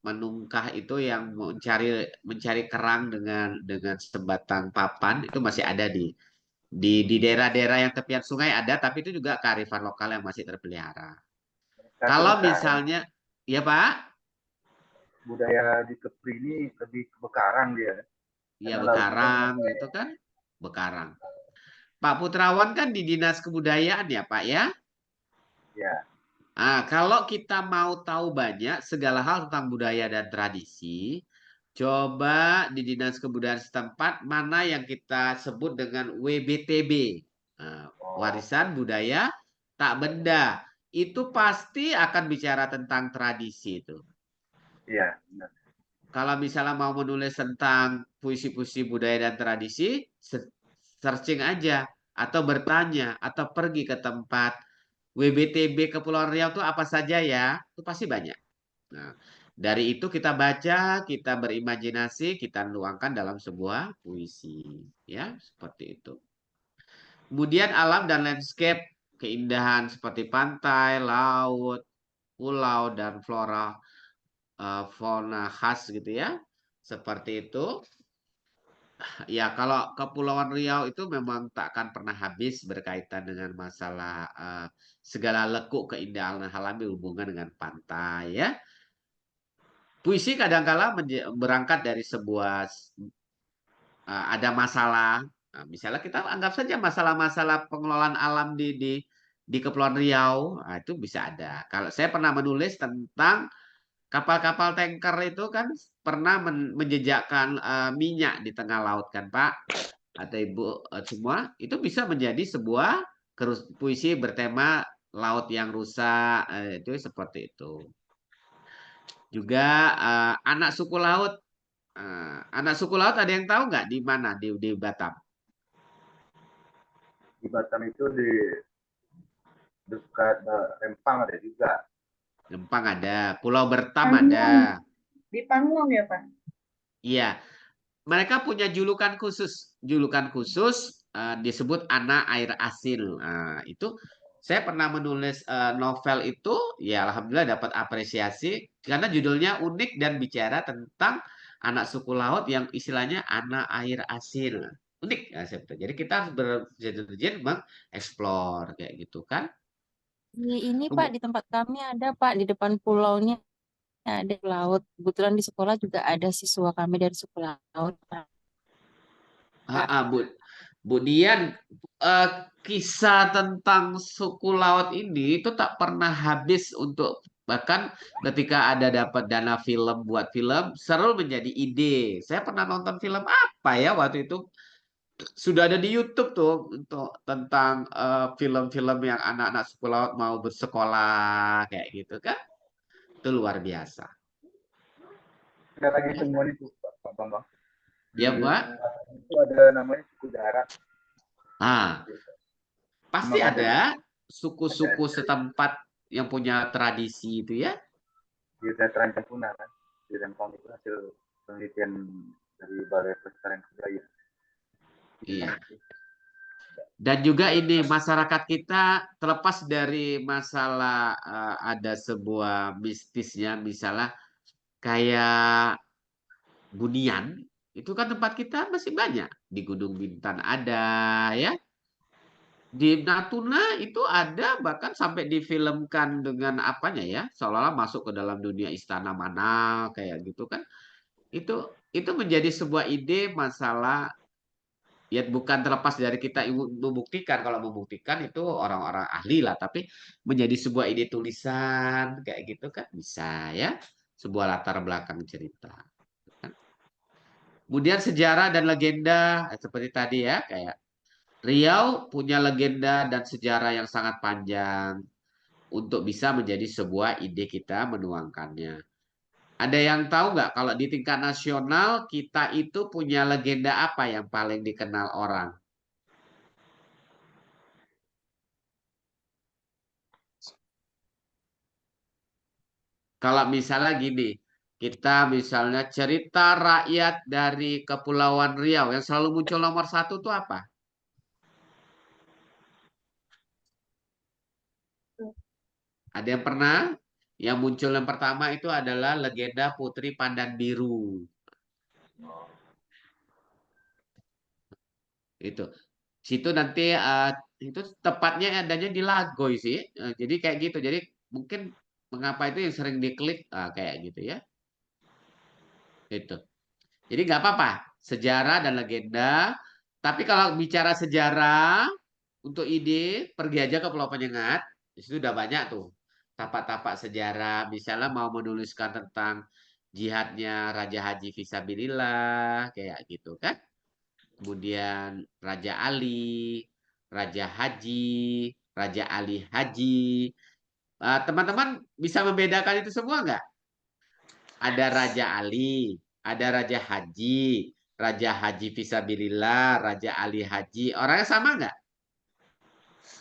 menungkah itu yang mencari kerang dengan sebatang papan itu masih ada di daerah-daerah yang tepian sungai ada, tapi itu juga kearifan lokal yang masih terpelihara. Satu Kalau Bekarang, misalnya, ya Pak, budaya di Kepri ini lebih ke Bekarang dia. ya Karena lautnya Bekarang itu kan Bekarang. Pak Putrawan kan di Dinas Kebudayaan ya Pak ya. ya Kalau kita mau tahu banyak segala hal tentang budaya dan tradisi, coba di Dinas Kebudayaan setempat mana yang kita sebut dengan WBTB, Warisan Budaya Tak Benda. Itu pasti akan bicara tentang tradisi itu. iya benar. Kalau misalnya mau menulis tentang puisi-puisi budaya dan tradisi, searching aja atau bertanya atau pergi ke tempat WBTB Kepulauan Riau itu apa saja ya? Itu pasti banyak. Nah, dari itu kita baca, kita berimajinasi, kita nuangkan dalam sebuah puisi, ya, seperti itu. Kemudian alam dan landscape, keindahan seperti pantai, laut, pulau dan flora, fauna khas gitu ya. Seperti itu. Ya, kalau Kepulauan Riau itu memang tak akan pernah habis berkaitan dengan masalah segala lekuk keindahan alami hubungan dengan pantai ya. Puisi kadangkala berangkat dari sebuah ada masalah. Nah, misalnya kita anggap saja masalah-masalah pengelolaan alam di Kepulauan Riau, nah, itu bisa ada. Kalau saya pernah menulis tentang kapal-kapal tanker itu kan pernah menjejakkan minyak di tengah laut kan Pak atau Ibu semua itu bisa menjadi sebuah puisi bertema laut yang rusak itu seperti itu. Juga anak suku laut. Anak suku laut ada yang tahu nggak di mana di Batam? Di Batam itu di dekat Rempang ada juga. Rempang ada, Pulau Bertam Panglong. ada. Di Panglong ya, Pak? Iya, mereka punya julukan khusus. Julukan khusus disebut anak air asin. Itu saya pernah menulis novel itu, ya alhamdulillah dapat apresiasi karena judulnya unik dan bicara tentang anak suku laut yang istilahnya anak air asin. Unik ya, jadi kita harus berjenis mengeksplor kayak gitu kan. Ini Pak, di tempat kami ada Pak, di depan pulaunya ada laut. Kebetulan di sekolah juga ada siswa kami dari suku laut, Pak. Bu Dian, kisah tentang suku laut ini itu tak pernah habis untuk bahkan ketika ada dapat dana film buat film seru menjadi ide. Saya pernah nonton film apa ya waktu itu sudah ada di YouTube tuh untuk tentang film-film yang anak-anak suku laut mau bersekolah kayak gitu kan. Itu luar biasa. Ada lagi semua itu Pak Bambang. Ya, Mbak. Itu ada namanya suku darat. Pasti ada suku-suku setempat yang punya tradisi itu ya. Di terancam punah kan. Di Rempang itu hasil penelitian dari Balai Pelestarian Budaya. Iya. Dan juga ini masyarakat kita terlepas dari masalah ada sebuah mistisnya, misalnya kayak Bunian, itu kan tempat kita masih banyak. Di Gunung Bintan ada ya. Di Natuna itu ada, bahkan sampai difilmkan dengan apanya ya, seolah-olah masuk ke dalam dunia istana mana kayak gitu kan. Itu menjadi sebuah ide masalah ya, bukan terlepas dari kita membuktikan. Kalau membuktikan itu orang-orang ahli lah, tapi menjadi sebuah ide tulisan kayak gitu kan bisa ya, sebuah latar belakang cerita. Kemudian sejarah dan legenda seperti tadi ya, kayak Riau punya legenda dan sejarah yang sangat panjang untuk bisa menjadi sebuah ide kita menuangkannya. Ada yang tahu nggak kalau di tingkat nasional kita itu punya legenda apa yang paling dikenal orang? Kalau misalnya gini, kita misalnya cerita rakyat dari Kepulauan Riau yang selalu muncul nomor satu tuh apa? Ada yang pernah? Yang muncul yang pertama itu adalah legenda Putri Pandan Biru. Itu. Situ nanti itu tepatnya adanya di Lagoy sih. Jadi kayak gitu. Jadi mungkin mengapa itu yang sering diklik kayak gitu ya. Itu. Jadi nggak apa-apa, sejarah dan legenda. Tapi kalau bicara sejarah untuk ide, pergi aja ke Pulau Penyengat. Di situ udah banyak tuh tapak-tapak sejarah. Misalnya mau menuliskan tentang jihadnya Raja Haji Fisabilillah, kayak gitu kan. Kemudian Raja Ali, Raja Haji, Raja Ali Haji. Teman-teman bisa membedakan itu semua nggak? Ada Raja Ali, ada Raja Haji, Raja Haji Fisabilillah, Raja Ali Haji. Orangnya sama nggak?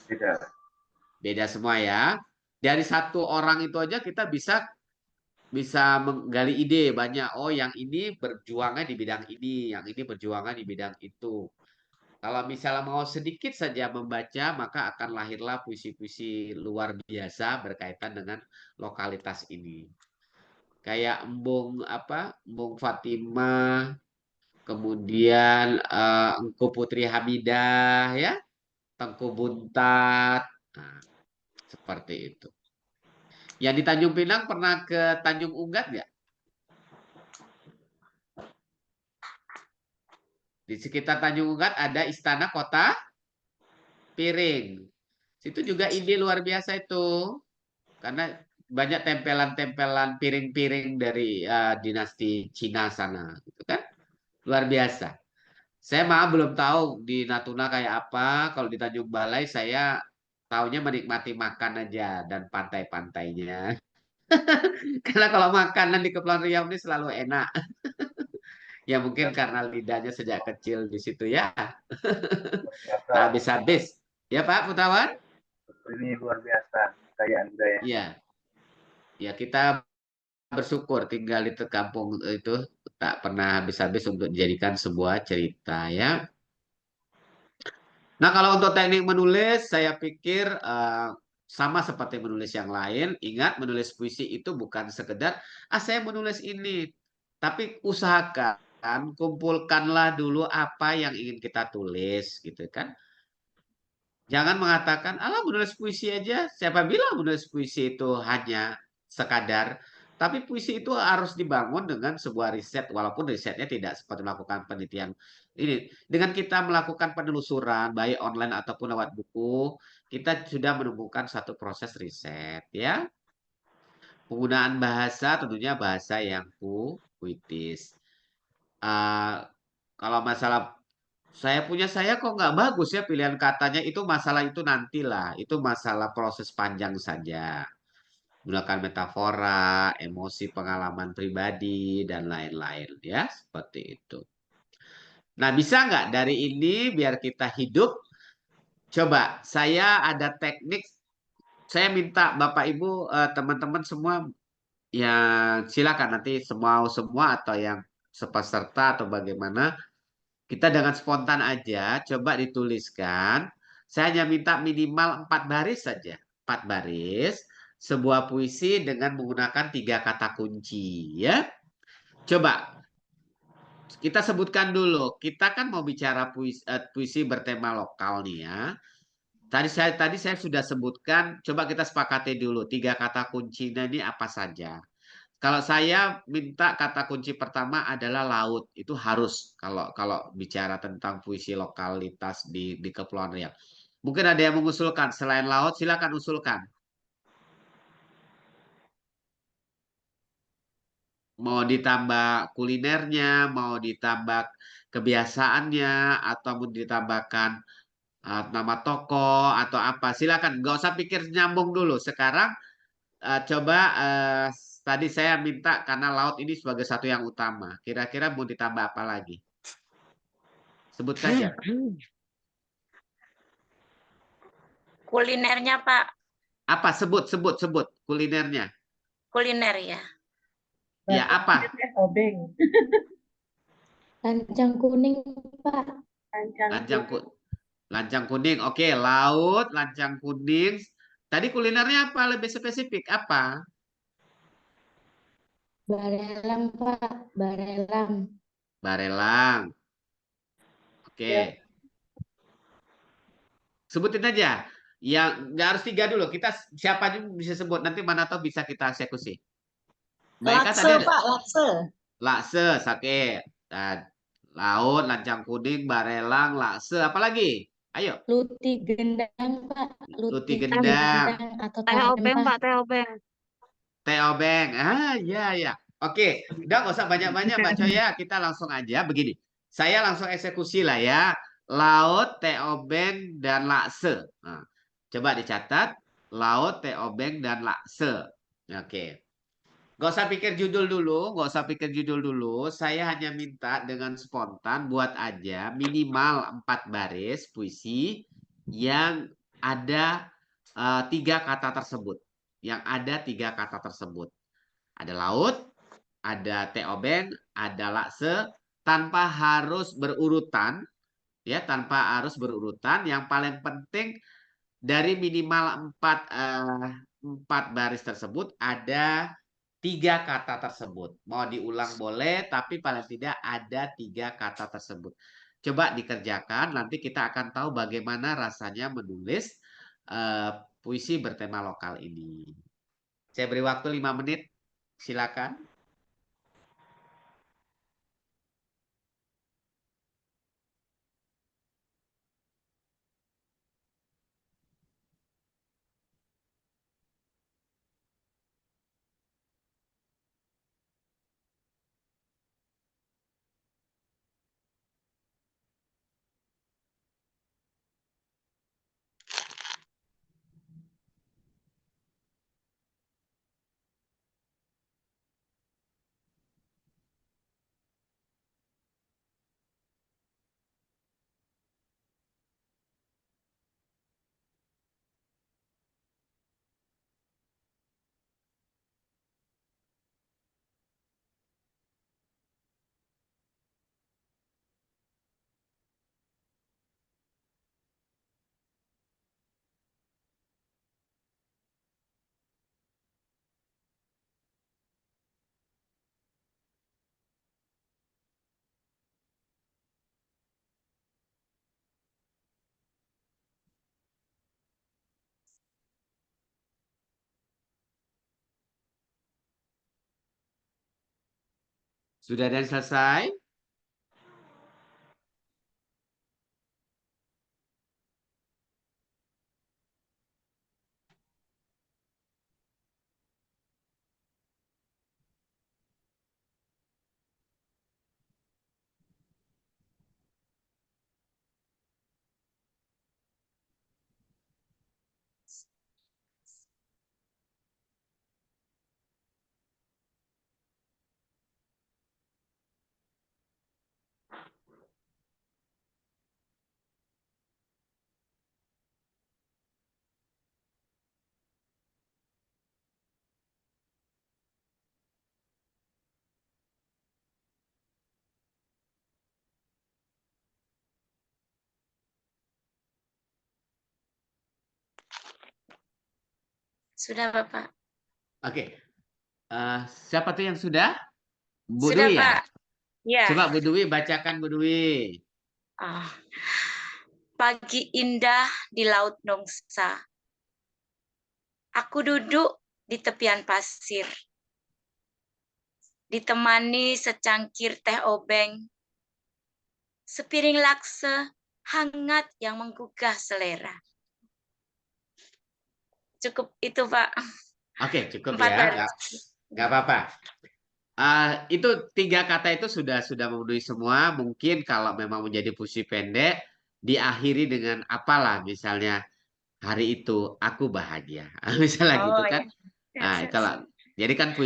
Beda. Beda semua ya. Dari satu orang itu aja kita bisa menggali ide banyak. Oh, yang ini berjuangnya di bidang ini, yang ini berjuangnya di bidang itu. Kalau misalnya mau sedikit saja membaca, maka akan lahirlah puisi-puisi luar biasa berkaitan dengan lokalitas ini. Kayak Embung Fatimah, kemudian Engku Putri Hamidah ya, Tengku Buntat. Nah, seperti itu. Yang di Tanjung Pinang pernah ke Tanjung Unggat nggak? Di sekitar Tanjung Unggat ada Istana Kota Piring. Itu juga ide luar biasa itu. Karena banyak tempelan-tempelan piring-piring dari dinasti Cina sana, gitu kan? Luar biasa. Saya malah belum tahu di Natuna kayak apa. Kalau di Tanjung Balai saya taunya menikmati makan aja dan pantai-pantainya. Karena kalau makanan di Kepulauan Riau ini selalu enak. Ya mungkin karena lidahnya sejak kecil di situ ya. Biasa. Tak habis-habis. Ya Pak Putawan? Ini luar biasa kekayaan budaya. Iya. Ya kita bersyukur tinggal di kampung itu tak pernah habis-habis untuk dijadikan sebuah cerita ya. Nah kalau untuk teknik menulis saya pikir sama seperti menulis yang lain. Ingat menulis puisi itu bukan sekedar saya menulis ini. Tapi usahakan kumpulkanlah dulu apa yang ingin kita tulis gitu kan. Jangan mengatakan, alah menulis puisi aja. Siapa bilang menulis puisi itu hanya sekadar. Tapi puisi itu harus dibangun dengan sebuah riset. Walaupun risetnya tidak seperti melakukan penelitian. Ini dengan kita melakukan penelusuran, baik online ataupun lewat buku, kita sudah menemukan satu proses riset. Ya, penggunaan bahasa tentunya bahasa yang puitis. Ah, kalau masalah saya kok nggak bagus ya pilihan katanya itu masalah itu nantilah itu masalah proses panjang saja gunakan metafora emosi pengalaman pribadi dan lain-lain ya seperti itu. Nah bisa nggak dari ini biar kita hidup coba saya ada teknik saya minta Bapak Ibu teman-teman semua yang silakan nanti semua atau yang sepeserta atau bagaimana, kita dengan spontan aja, coba dituliskan. Saya hanya minta minimal 4 baris saja. 4 baris, sebuah puisi dengan menggunakan 3 kata kunci. Ya, coba kita sebutkan dulu. Kita kan mau bicara puisi bertema lokal nih ya. Tadi saya sudah sebutkan. Coba kita sepakati dulu 3 kata kuncinya ini apa saja. Kalau saya minta kata kunci pertama adalah laut, itu harus kalau kalau bicara tentang puisi lokalitas di Kepulauan Riau. Mungkin ada yang mengusulkan selain laut, silakan usulkan. Mau ditambah kulinernya, mau ditambah kebiasaannya, atau mau ditambahkan nama toko atau apa. Silakan, nggak usah pikir nyambung dulu. Sekarang coba tadi saya minta karena laut ini sebagai satu yang utama. Kira-kira mau ditambah apa lagi? Sebut saja. Kulinernya, Pak. Apa? Sebut kulinernya. Kuliner ya. Ya, apa? Obeng. Lancang kuning, Pak. Lancang kuning. Oke, laut, lancang kuning. Tadi kulinernya apa? Lebih spesifik apa? Barelang, Pak. Barelang. Barelang. Oke. Sebutin aja. Yang nggak harus 3 dulu. Kita siapa aja bisa sebut. Nanti mana tahu bisa kita eksekusi. Mbak Eka Lakse, tadi ada Pak, lakse. lakse, sake. Laut, lancang kuning, barelang, lakse. Apa lagi? Ayo. Luti gendang, Pak. Luti gendang. Atau Teh obeng, tarempa. Pak, teh obeng. Teh obeng. Ya, ya. Oke. Udah nggak usah banyak-banyak, Mbak Coya. Kita langsung aja begini. Saya langsung eksekusi lah ya. Laut, teh obeng, dan lakse. Nah, coba dicatat. Laut, teh obeng, dan lakse. Oke. Gak usah pikir judul dulu, gak usah pikir judul dulu. Saya hanya minta dengan spontan buat aja minimal 4 baris puisi yang ada 3 kata tersebut. Yang ada 3 kata tersebut. Ada laut, ada teh obeng, ada lakse, tanpa harus berurutan, ya, tanpa harus berurutan. Yang paling penting dari minimal 4 baris tersebut ada 3 kata tersebut. Mau diulang boleh, tapi paling tidak ada 3 kata tersebut. Coba dikerjakan, nanti kita akan tahu bagaimana rasanya menulis puisi bertema lokal ini. Saya beri waktu 5 menit, silakan. Sudah ada yang selesai? Sudah, Bapak. Oke. Siapa tuh yang sudah? Bu Sudah, Dwi ya? Pak. Ya. Coba Bu Dwi bacakan Bu Dwi. Ah. Pagi indah di Laut Nongsa. Aku duduk di tepian pasir. Ditemani secangkir teh obeng. Sepiring laksa hangat yang menggugah selera. Cukup itu, Pak. Oke, cukup 4 ya. baris. Nggak apa-apa. Itu 3 kata itu sudah memenuhi semua. Mungkin kalau memang menjadi puisi pendek, diakhiri dengan apalah, misalnya hari itu aku bahagia, misalnya gitu Oh, kan. ya. Nah, kalau jadi kan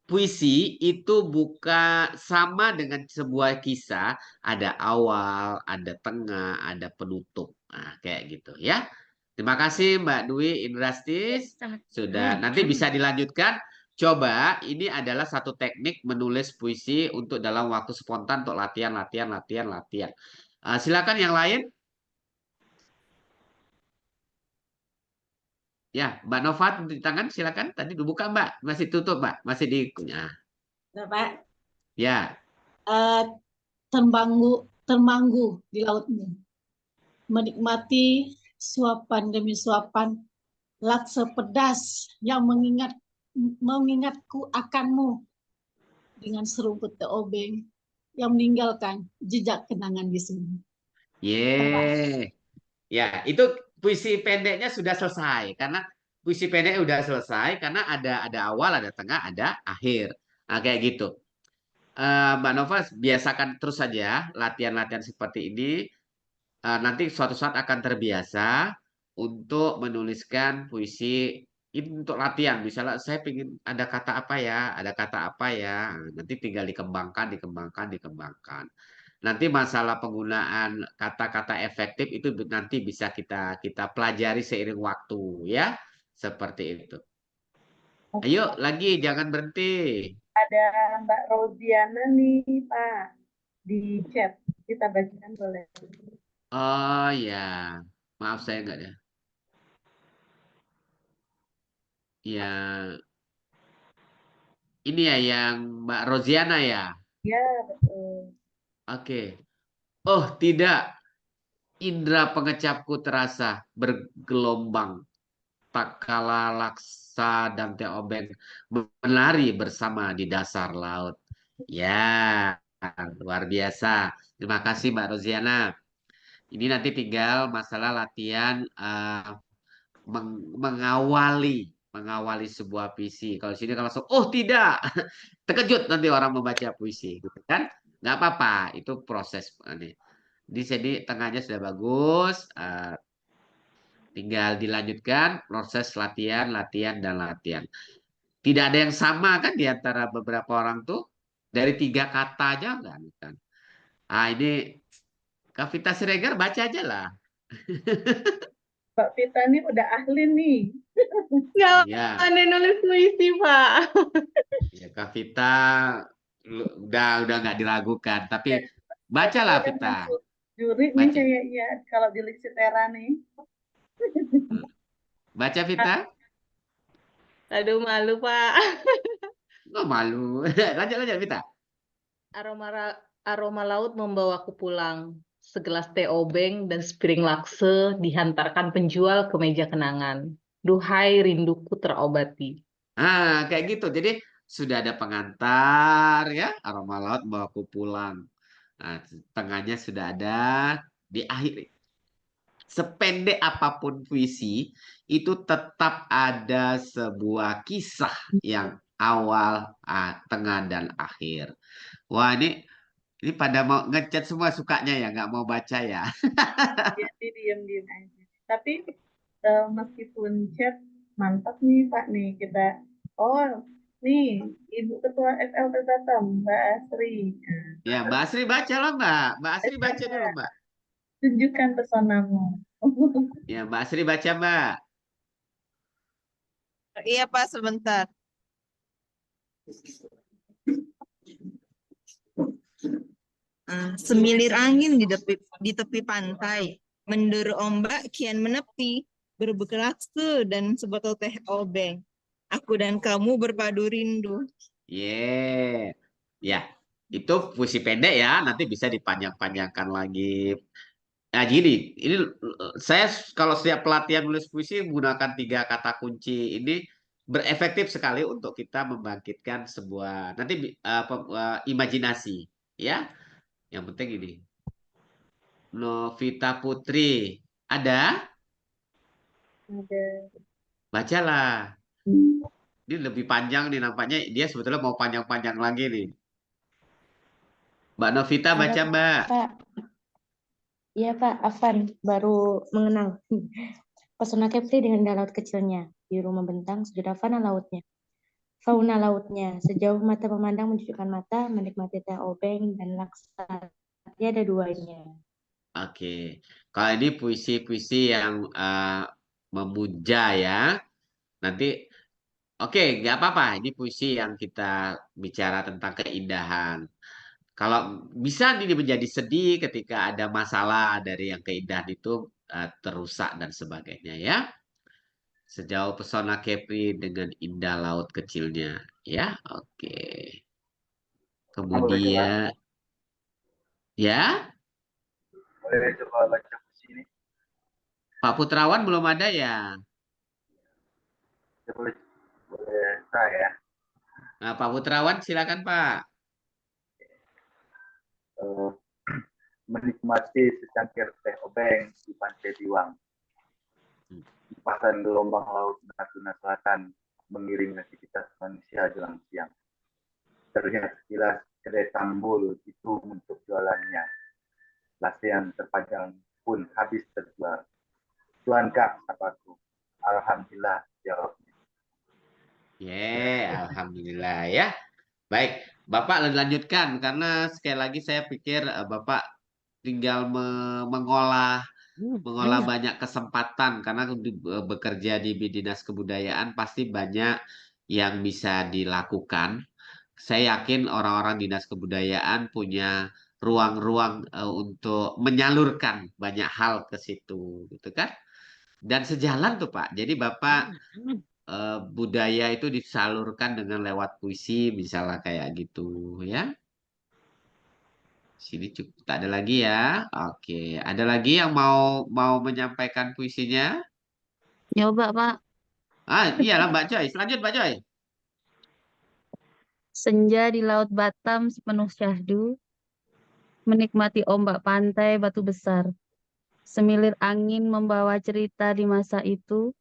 puisi itu bukan sama dengan sebuah kisah, ada awal, ada tengah, ada penutup. Nah, kayak gitu ya. Terima kasih Mbak Dwi Indrastis. Sudah, nanti bisa dilanjutkan. Coba, ini adalah satu teknik menulis puisi untuk dalam waktu spontan untuk latihan. Silakan yang lain. Ya, Mbak Nova di tangan silakan. Tadi dibuka Mbak, masih tutup Mbak, masih di. Nah, Bapak, ya, termanggu di lautmu, menikmati suapan demi suapan laksa pedas yang mengingatku akanmu dengan seruput teh obeng yang meninggalkan jejak kenangan di sini. ya, itu puisi pendeknya sudah selesai karena puisi pendeknya sudah selesai karena ada awal, ada tengah, ada akhir. Nah, kayak gitu. Mbak Nova biasakan terus saja latihan-latihan seperti ini. Nanti suatu saat akan terbiasa untuk menuliskan puisi ini untuk latihan. Misalnya saya ingin ada kata apa ya, ada kata apa ya. Nanti tinggal dikembangkan. Nanti masalah penggunaan kata-kata efektif itu nanti bisa kita pelajari seiring waktu ya. Seperti itu. Ayo lagi jangan berhenti. Ada Mbak Rosiana nih, Pak, di chat. Kita bacakan boleh. Oh ya, maaf saya enggak ada. Ya, ini ya yang Mbak Rosiana ya. Ya, betul. Oke. Oh tidak, indera pengecapku terasa bergelombang. Tak kala laksa dan teh obeng menari bersama di dasar laut. Ya, luar biasa. Terima kasih Mbak Rosiana. Ini nanti tinggal masalah latihan mengawali sebuah puisi. Kalau sini kalau langsung, oh tidak, terkejut nanti orang membaca puisi, gitu kan? Nggak apa-apa, itu proses. Di sini tengahnya sudah bagus, tinggal dilanjutkan proses latihan. Tidak ada yang sama kan di antara beberapa orang tuh dari 3 kata aja kan? Ini Kavita Siregar baca aja lah. Mbak Vita ini udah ahli nih. Nggak Ya. pandai nulis puisi, Pak. Ya, Kak Vita udah nggak diragukan, tapi bacalah Vita. Juri nih kayaknya kalau di Litsitera nih. Baca Vita. Aduh, malu, Pak. Nggak malu. Lanjut Vita. Aroma laut membawaku pulang. Segelas teh obeng dan sepiring lakse dihantarkan penjual ke meja kenangan. Duhai rinduku terobati. Kayak gitu. Jadi sudah ada pengantar ya, aroma laut membawaku pulang. Nah, tengahnya sudah ada, di akhir. Sependek apapun puisi, itu tetap ada sebuah kisah yang awal, tengah, dan akhir. Wah, ini pada mau ngechat semua sukanya ya, nggak mau baca ya. Jadi diam-diam aja. Tapi meskipun chat mantap nih Pak nih kita. Oh, nih Ibu Ketua FLT datang, Mbak Asri. Ya, Mbak Asri baca lah Mbak. Mbak Asri baca dulu Mbak. Tunjukkan pesonamu. Ya, Mbak Asri baca Mbak. Iya Pak, sebentar. Semilir angin di tepi pantai, menduru ombak kian menepi, berbekelakse dan sebotol teh obeng. Aku dan kamu berpadu rindu. Ya, itu puisi pendek ya, nanti bisa dipanjang-panjangkan lagi. Nah, gini, ini saya kalau setiap pelatihan nulis puisi menggunakan 3 kata kunci ini berefektif sekali untuk kita membangkitkan sebuah imajinasi, ya. Yang penting ini. Novita Putri, ada? Ada. Bacalah. Ini lebih panjang nih nampaknya dia sebetulnya mau panjang-panjang lagi nih. Mbak Novita Halo, baca, Mbak. Pak. Iya Pak, Afan baru mengenal. Pesona Kepri dengan indah laut kecilnya, biru membentang sudah fauna lautnya. Fauna lautnya, sejauh mata memandang mencucukkan mata, menikmati teh obeng dan laksa. Dia ada duanya. Oke, kalau ini puisi-puisi yang memuja ya. Nanti, oke, nggak apa-apa. Ini puisi yang kita bicara tentang keindahan. Kalau bisa ini menjadi sedih ketika ada masalah dari yang keindahan itu terusak dan sebagainya ya. Sejauh pesona Kepri dengan indah laut kecilnya ya. Oke. Boleh coba, Kemudian ya, boleh coba baca puisi ini. Pak Putrawan belum ada ya. Boleh, boleh saya. Nah, Pak Putrawan silakan Pak. Menikmati secangkir teh obeng di pantai Diwang. Kipasan gelombang laut Natuna Selatan mengiringi aktivitas manusia jelang siang. Terlihat sekilas kedai Tambul itu untuk jualannya. Lasian terpanjang pun habis terjual. Tuan Kak, sapaku. Alhamdulillah, jawabnya. Alhamdulillah ya. Baik, Bapak lanjutkan karena sekali lagi saya pikir Bapak tinggal mengolah banyak kesempatan karena bekerja di Dinas Kebudayaan pasti banyak yang bisa dilakukan. Saya yakin orang-orang Dinas Kebudayaan punya ruang-ruang untuk menyalurkan banyak hal ke situ, gitu kan? Dan sejalan tuh Pak. Jadi Bapak budaya itu disalurkan dengan lewat puisi, misalnya kayak gitu, ya. Sini cukup, tak ada lagi ya. Oke, ada lagi yang mau menyampaikan puisinya? Nyoba, Pak. Iyalah Mbak Joy. Selanjut Mbak Joy. Senja di laut Batam sepenuh syahdu, menikmati ombak pantai batu besar. Semilir angin membawa cerita di masa itu,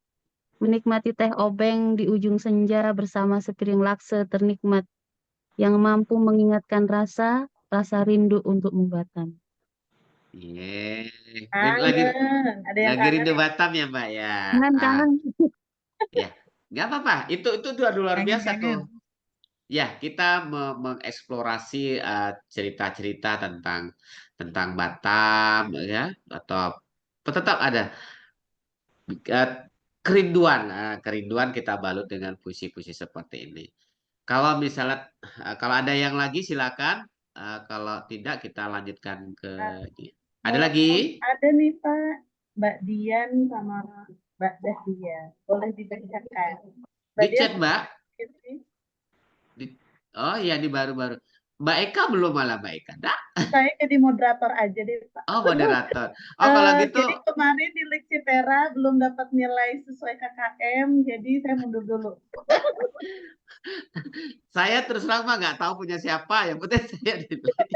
menikmati teh obeng di ujung senja bersama sepiring lakse ternikmat yang mampu mengingatkan rasa rindu untuk Batam. Ada yang Lagi rindu kangen. Batam ya Mbak ya. Kangen. Ya, nggak apa-apa. Itu luar biasa tuh. Ya, kita mengeksplorasi cerita-cerita tentang Batam ya, atau tetap ada kerinduan kita balut dengan puisi-puisi seperti ini. Kalau misalnya kalau ada yang lagi silakan. Kalau tidak kita lanjutkan ke ada lagi? Ada nih Pak, Mbak Dian sama Mbak Dahlia. Boleh dibacakan. Di chat Mbak. Oh iya, ini baru-baru. Mbak Eka belum malah Mbak Eka. Saya jadi moderator aja deh Pak. Oh, moderator. Oh, kalau gitu. Jadi kemarin di Lexitera belum dapat nilai sesuai KKM, jadi saya mundur dulu. Saya terus terang mah nggak tahu punya siapa, yang penting saya dinilai.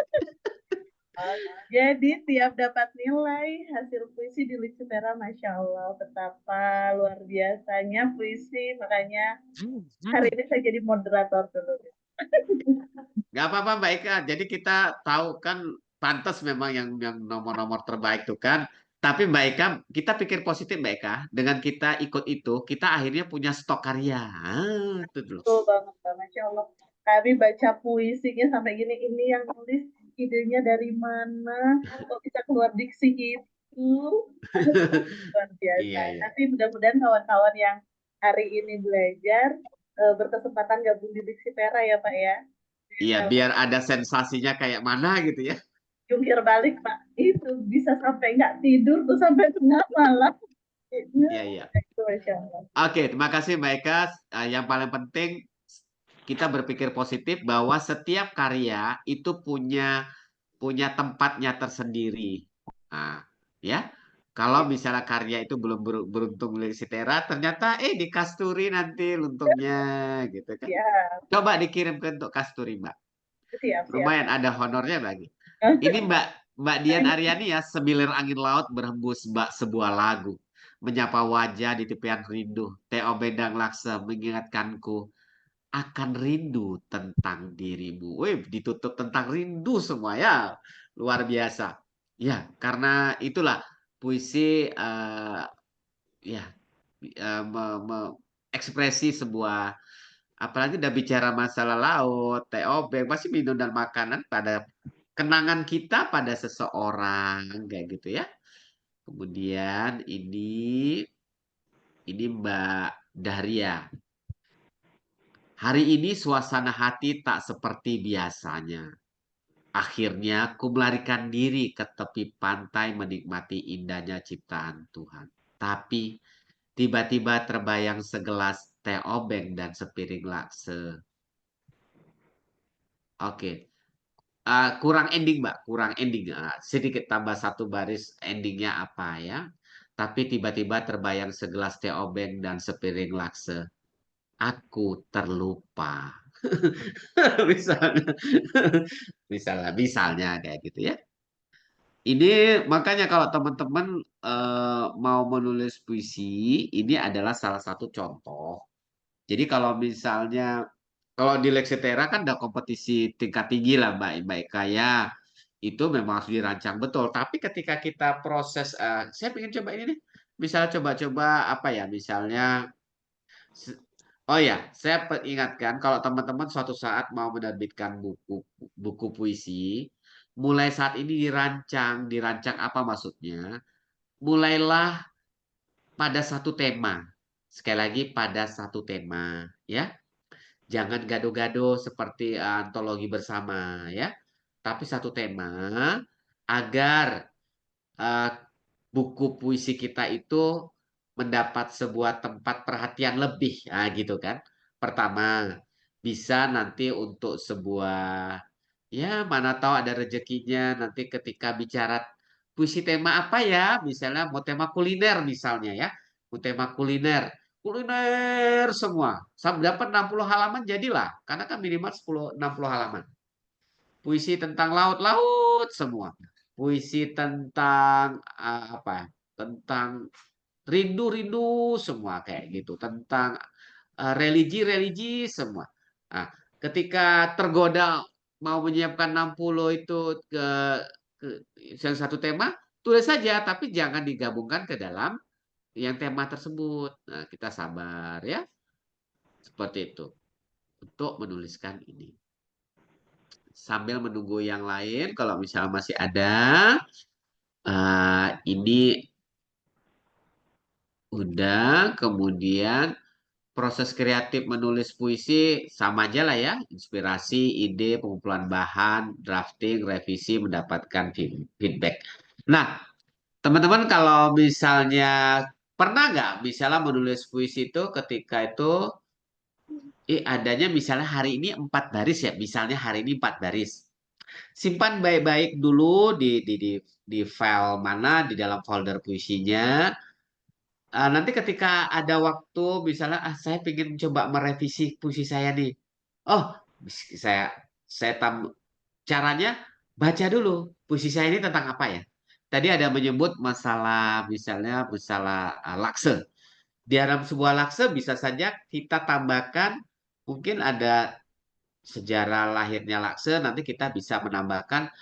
Jadi tiap dapat nilai hasil puisi di Lexitera, Masya Allah, betapa luar biasanya puisi, makanya hari ini saya jadi moderator dulu. Nggak apa-apa Mbak Eka, jadi kita tahu kan pantas memang yang nomor-nomor terbaik itu kan. Tapi Mbak Eka, kita pikir positif Mbak Eka, dengan kita ikut itu, kita akhirnya punya stok karya. Itu dulu. Betul banget, Pak. Masya Allah. Kami baca puisinya sampai gini, ini yang nulis idenya dari mana? Kok bisa keluar diksi itu? Luar biasa. Iya. Nanti mudah-mudahan kawan-kawan yang hari ini belajar berkesempatan gabung di Lexitera ya Pak ya. Iya, biar ada sensasinya kayak mana gitu ya. Jungkir balik Pak, itu bisa sampai nggak tidur tuh sampai tengah malam. Iya, iya. Itu Masya Allah. Oke, terima kasih Mbak Eka. Yang paling penting kita berpikir positif bahwa setiap karya itu punya tempatnya tersendiri. Nah, ya. Kalau misalnya karya itu belum beruntung di Sitera, ternyata di Kasturi nanti luntungnya gitu kan. Siap, Coba dikirimkan untuk Kasturi, Mbak. siap, siap. Lumayan ada honornya lagi. Ini Mbak Dian Aryani ya, semilir angin laut berhembus sebuah lagu. Menyapa wajah di tepian rindu. Teo Bedang Laksa mengingatkanku akan rindu tentang dirimu. Wih, ditutup tentang rindu semua ya. Luar biasa. Ya, karena itulah puisi ya ekspresi sebuah, apalagi udah bicara masalah laut, TOB, pasti minum dan makanan pada kenangan kita pada seseorang kayak gitu ya. Kemudian ini Mbak Dahria. Hari ini suasana hati tak seperti biasanya. Akhirnya ku melarikan diri ke tepi pantai menikmati indahnya ciptaan Tuhan. Tapi tiba-tiba terbayang segelas teh obeng dan sepiring lakse. Oke. Kurang ending, Mbak. Kurang ending. Sedikit tambah satu baris endingnya apa ya. Tapi tiba-tiba terbayang segelas teh obeng dan sepiring lakse. Aku terlupa. misalnya kayak gitu ya. Ini makanya kalau teman-teman mau menulis puisi, ini adalah salah satu contoh. Jadi kalau misalnya kalau di Lexitera kan ada kompetisi tingkat tinggi lah Mbak Eka ya. Itu memang harus dirancang betul. Tapi ketika kita proses, saya pengen coba ini nih. Misalnya coba-coba apa ya, misalnya oh ya, saya ingatkan kalau teman-teman suatu saat mau menerbitkan buku puisi, mulai saat ini dirancang apa maksudnya? Mulailah pada satu tema. Sekali lagi pada satu tema, ya. Jangan gado-gado seperti antologi bersama, ya. Tapi satu tema agar uh, buku puisi kita itu mendapat sebuah tempat perhatian lebih, gitu kan. Pertama, bisa nanti untuk sebuah, ya mana tahu ada rezekinya nanti ketika bicara puisi tema apa ya, misalnya mau tema kuliner misalnya ya, mau tema kuliner, kuliner semua, sampai dapat 60 halaman jadilah, karena kan minimal 60 halaman. Puisi tentang laut-laut semua. Puisi tentang apa? Tentang rindu-rindu semua kayak gitu. Tentang religi-religi semua. Nah, ketika tergoda mau menyiapkan 60 itu ke yang satu tema, tulis saja tapi jangan digabungkan ke dalam yang tema tersebut. Nah, kita sabar ya. Seperti itu. Untuk menuliskan ini. Sambil menunggu yang lain, kalau misalnya masih ada, ini udah, kemudian proses kreatif menulis puisi sama aja lah ya, inspirasi, ide, pengumpulan bahan, drafting, revisi, mendapatkan feedback. Nah, teman-teman kalau misalnya pernah nggak misalnya menulis puisi itu ketika itu adanya misalnya hari ini 4 baris ya, misalnya hari ini 4 baris. Simpan baik-baik dulu di file mana di dalam folder puisinya. Nanti ketika ada waktu misalnya saya ingin coba merevisi puisi saya nih. Oh, saya caranya baca dulu puisi saya ini tentang apa ya. Tadi ada menyebut masalah misalnya masalah lakse. Di dalam sebuah lakse bisa saja kita tambahkan mungkin ada sejarah lahirnya lakse, nanti kita bisa menambahkan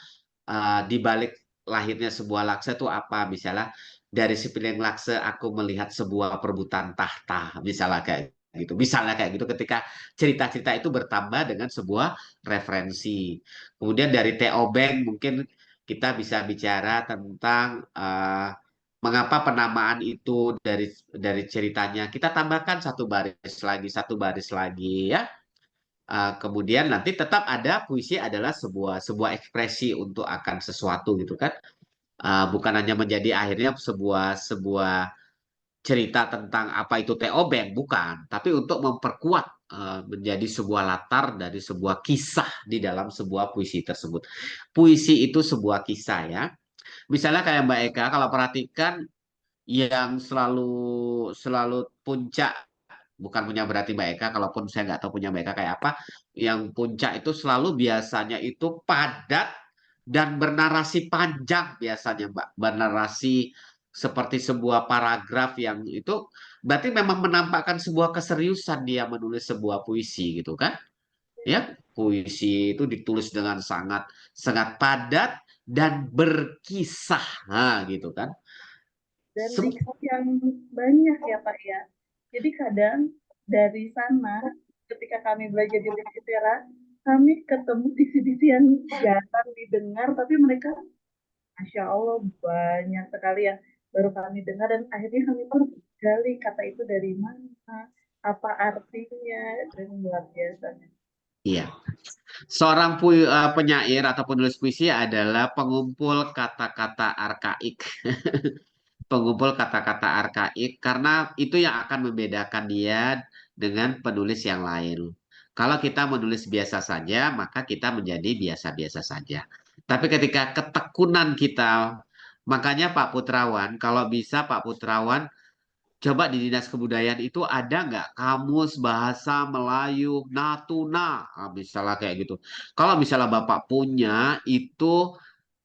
di balik lahirnya sebuah lakse itu apa, misalnya dari sepiring lakse aku melihat sebuah perebutan tahta, misalnya kayak gitu ketika cerita-cerita itu bertambah dengan sebuah referensi. Kemudian dari T.O. Bank mungkin kita bisa bicara tentang mengapa penamaan itu dari ceritanya kita tambahkan satu baris lagi ya. Kemudian nanti tetap ada puisi adalah sebuah ekspresi untuk akan sesuatu gitu kan. Bukan hanya menjadi akhirnya sebuah cerita tentang apa itu TO Bank, bukan, tapi untuk memperkuat menjadi sebuah latar dari sebuah kisah di dalam sebuah puisi tersebut. Puisi itu sebuah kisah ya. Misalnya kayak Mbak Eka, kalau perhatikan yang selalu selalu puncak, bukan punya berarti Mbak Eka, kalaupun saya nggak tahu punya Mbak Eka kayak apa, yang puncak itu selalu biasanya itu padat dan bernarasi panjang biasanya Mbak, bernarasi seperti sebuah paragraf yang itu berarti memang menampakkan sebuah keseriusan dia menulis sebuah puisi gitu kan? Ya, puisi itu ditulis dengan sangat sangat padat dan berkisah, nah, gitu kan? Dan lihat yang banyak ya Pak ya. Jadi kadang dari sana ketika kami belajar di Litera, kami ketemu disi-disi yang jarang didengar, tapi mereka, Masya Allah, banyak sekali yang baru kami dengar, dan akhirnya kami pun gali kata itu dari mana, apa artinya, dan luar biasanya. Iya. Seorang penyair atau penulis puisi adalah pengumpul kata-kata arkaik. Pengumpul kata-kata arkaik karena itu yang akan membedakan dia dengan penulis yang lain. Kalau kita menulis biasa saja, maka kita menjadi biasa-biasa saja. Tapi ketika ketekunan kita, makanya Pak Putrawan, kalau bisa Pak Putrawan, coba di Dinas Kebudayaan itu ada nggak kamus bahasa Melayu Natuna, nah, misalnya kayak gitu. Kalau misalnya Bapak punya, itu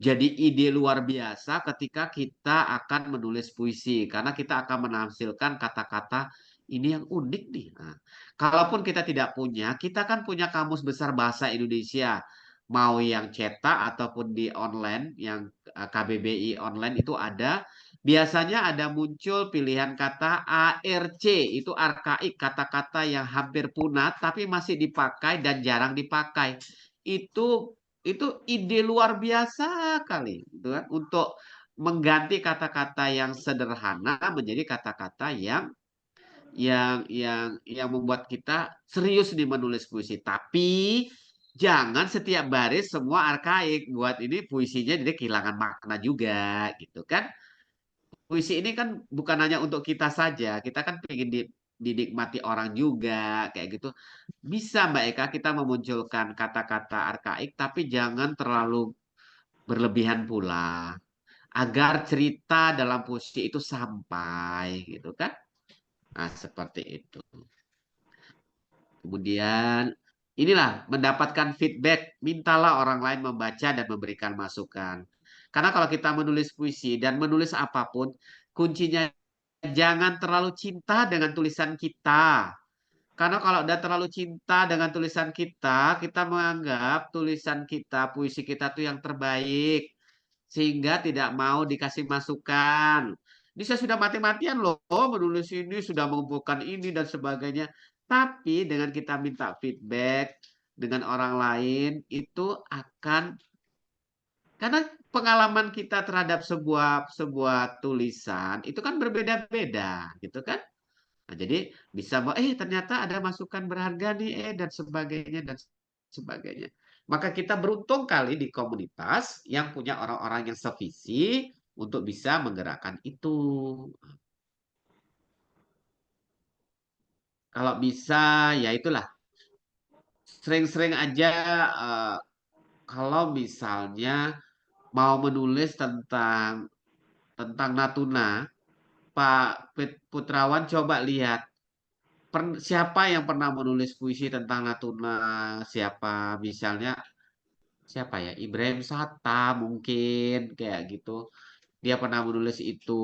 jadi ide luar biasa ketika kita akan menulis puisi, karena kita akan menampilkan kata-kata ini yang unik nih. Nah, kalaupun kita tidak punya, kita kan punya kamus besar bahasa Indonesia, mau yang cetak ataupun di online, yang KBBI online itu ada. Biasanya ada muncul pilihan kata ARC, itu arkaik, kata-kata yang hampir punah tapi masih dipakai dan jarang dipakai. Itu ide luar biasa kali, gitu kan, untuk mengganti kata-kata yang sederhana menjadi kata-kata yang membuat kita serius di menulis puisi. Tapi jangan setiap baris semua arkaik, buat ini puisinya jadi kehilangan makna juga, gitu kan. Puisi ini kan bukan hanya untuk kita saja, kita kan pengen dinikmati orang juga, kayak gitu. Bisa Mbak Eka kita memunculkan kata-kata arkaik, tapi jangan terlalu berlebihan pula, agar cerita dalam puisi itu sampai, gitu kan? Nah, seperti itu. Kemudian inilah mendapatkan feedback, mintalah orang lain membaca dan memberikan masukan. Karena kalau kita menulis puisi dan menulis apapun, kuncinya jangan terlalu cinta dengan tulisan kita. Karena kalau udah terlalu cinta dengan tulisan kita menganggap tulisan kita, puisi kita tuh yang terbaik. Sehingga tidak mau dikasih masukan. Ini saya sudah mati-matian loh menulis ini, sudah mengumpulkan ini dan sebagainya. Tapi dengan kita minta feedback dengan orang lain, itu akan, karena pengalaman kita terhadap sebuah tulisan itu kan berbeda-beda, gitu kan? Nah, jadi bisa ternyata ada masukan berharga nih dan sebagainya dan sebagainya. Maka kita beruntung kali di komunitas yang punya orang-orang yang sevisi untuk bisa menggerakkan itu. Kalau bisa ya itulah, sering-sering aja kalau misalnya mau menulis tentang Natuna, Pak Putrawan coba lihat siapa yang pernah menulis puisi tentang Natuna, siapa misalnya, siapa ya, Ibrahim Satta mungkin kayak gitu, dia pernah menulis itu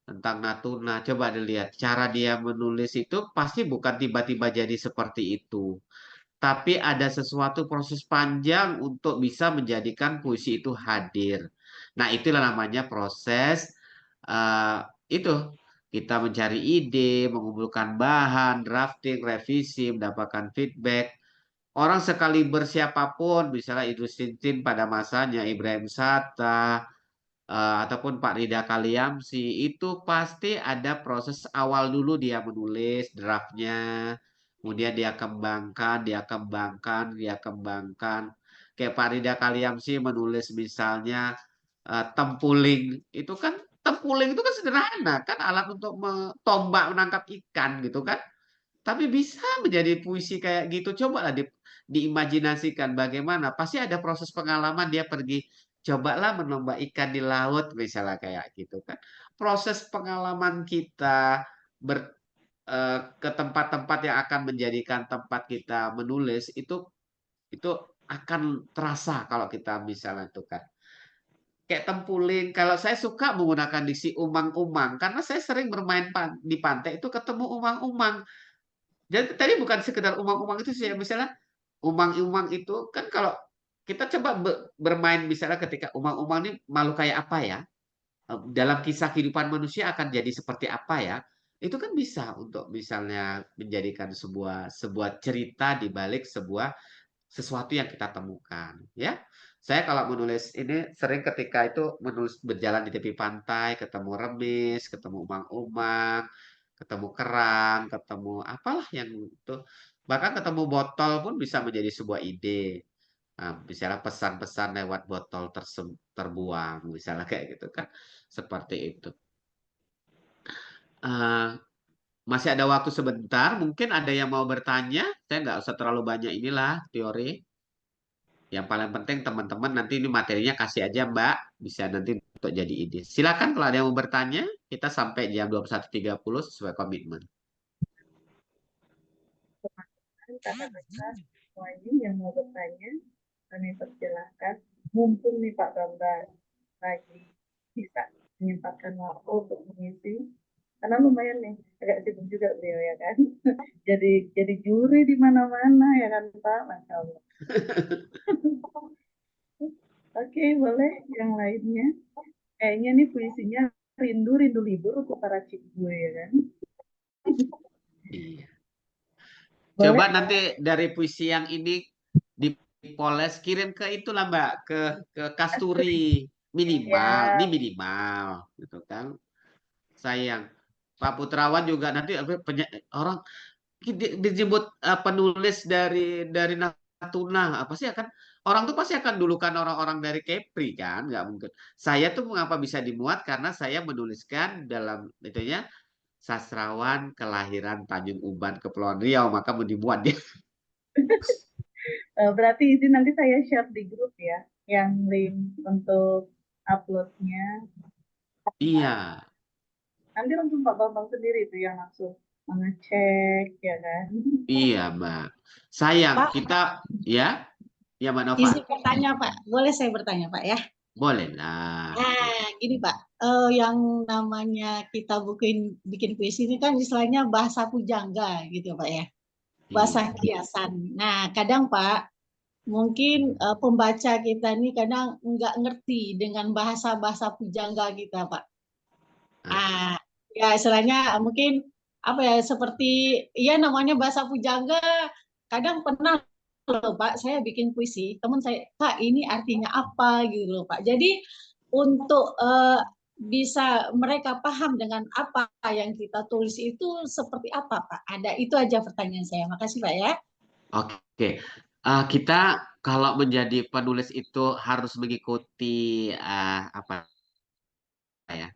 tentang Natuna. Coba dilihat cara dia menulis itu, pasti bukan tiba-tiba jadi seperti itu, tapi ada sesuatu proses panjang untuk bisa menjadikan puisi itu hadir. Nah, itulah namanya proses eh, itu. Kita mencari ide, mengumpulkan bahan, drafting, revisi, mendapatkan feedback. Orang sekaliber siapapun, misalnya Idrus Tintin pada masanya, Ibrahim Satta, ataupun Pak Rida Kaliamsi, itu pasti ada proses awal dulu dia menulis draftnya, kemudian dia kembangkan, dia kembangkan, dia kembangkan. Kayak Pak Rida Kaliamsi menulis misalnya tempuling, itu kan tempuling itu kan sederhana kan, alat untuk tombak menangkap ikan gitu kan. Tapi bisa menjadi puisi kayak gitu. Cobalah diimajinasikan bagaimana. Pasti ada proses pengalaman dia pergi. Cobalah menombak ikan di laut misalnya kayak gitu kan. Proses pengalaman kita ke tempat-tempat yang akan menjadikan tempat kita menulis itu akan terasa kalau kita misalnya itu kan. Kayak tempuling. Kalau saya suka menggunakan diksi umang-umang karena saya sering bermain di pantai itu ketemu umang-umang. Jadi tadi bukan sekedar umang-umang itu sih, misalnya umang-umang itu kan kalau kita coba bermain misalnya ketika umang-umang ini malu kayak apa ya, dalam kisah kehidupan manusia akan jadi seperti apa ya, itu kan bisa untuk misalnya menjadikan sebuah cerita di balik sesuatu yang kita temukan, ya. Saya kalau menulis ini sering ketika itu menulis berjalan di tepi pantai, ketemu remis, ketemu umang-umang, ketemu kerang, ketemu apalah yang itu. Bahkan ketemu botol pun bisa menjadi sebuah ide. Nah, misalnya pesan-pesan lewat botol terbuang, misalnya kayak gitu kan. Seperti itu. Masih ada waktu sebentar, mungkin ada yang mau bertanya. Saya nggak usah terlalu banyak inilah teori. Yang paling penting teman-teman nanti ini materinya kasih aja Mbak. Bisa nanti untuk jadi ide. Silakan kalau ada yang mau bertanya. Kita sampai jam 21.30 sesuai komitmen. Kata-kata semuanya yang mau bertanya, kami persilahkan. Mumpung nih Pak Bambang lagi bisa menyempatkan waktu untuk mengisi, karena lumayan nih agak sibuk juga beliau ya kan. jadi juri di mana-mana ya kan Pak, Masya Allah. Oke, boleh yang lainnya. Kayaknya nih puisinya rindu libur untuk para cikgu ya kan. Iya. Boleh. Coba nanti dari puisi yang ini dipoles kirim ke itulah Mbak, ke Kasturi minimal, ini minimal gitu kan. Sayang. Pak Putrawan juga nanti orang disebut penulis dari Natuna apa sih akan orang tuh pasti akan dulukan orang-orang dari Kepri kan, nggak mungkin. Saya tuh mengapa bisa dimuat karena saya menuliskan dalam itunya sastrawan kelahiran Tanjung Uban Kepulauan Riau, maka mau dimuat dia. Berarti izin nanti saya share di grup ya, yang link untuk uploadnya. Iya. Nanti langsung Pak Bambang sendiri itu yang langsung mengecek ya kan. Iya Mbak. Sayang Pak, kita ya Mbak Nova. izin bertanya Pak, boleh saya bertanya Pak ya? Boleh lah. Nah, gini Pak, yang namanya kita bikin puisi ini kan istilahnya bahasa pujangga gitu Pak ya, bahasa kiasan. Nah, kadang Pak, mungkin pembaca kita ini kadang nggak ngerti dengan bahasa-bahasa pujangga kita Pak. Ah, ya istilahnya mungkin apa ya seperti ya namanya bahasa pujangga, kadang pernah loh Pak, saya bikin puisi, teman saya, Pak ini artinya apa gitu loh Pak. Jadi untuk bisa mereka paham dengan apa yang kita tulis itu seperti apa Pak? Ada itu aja pertanyaan saya. Makasih Pak ya. Oke. Kita kalau menjadi penulis itu harus mengikuti apa ya?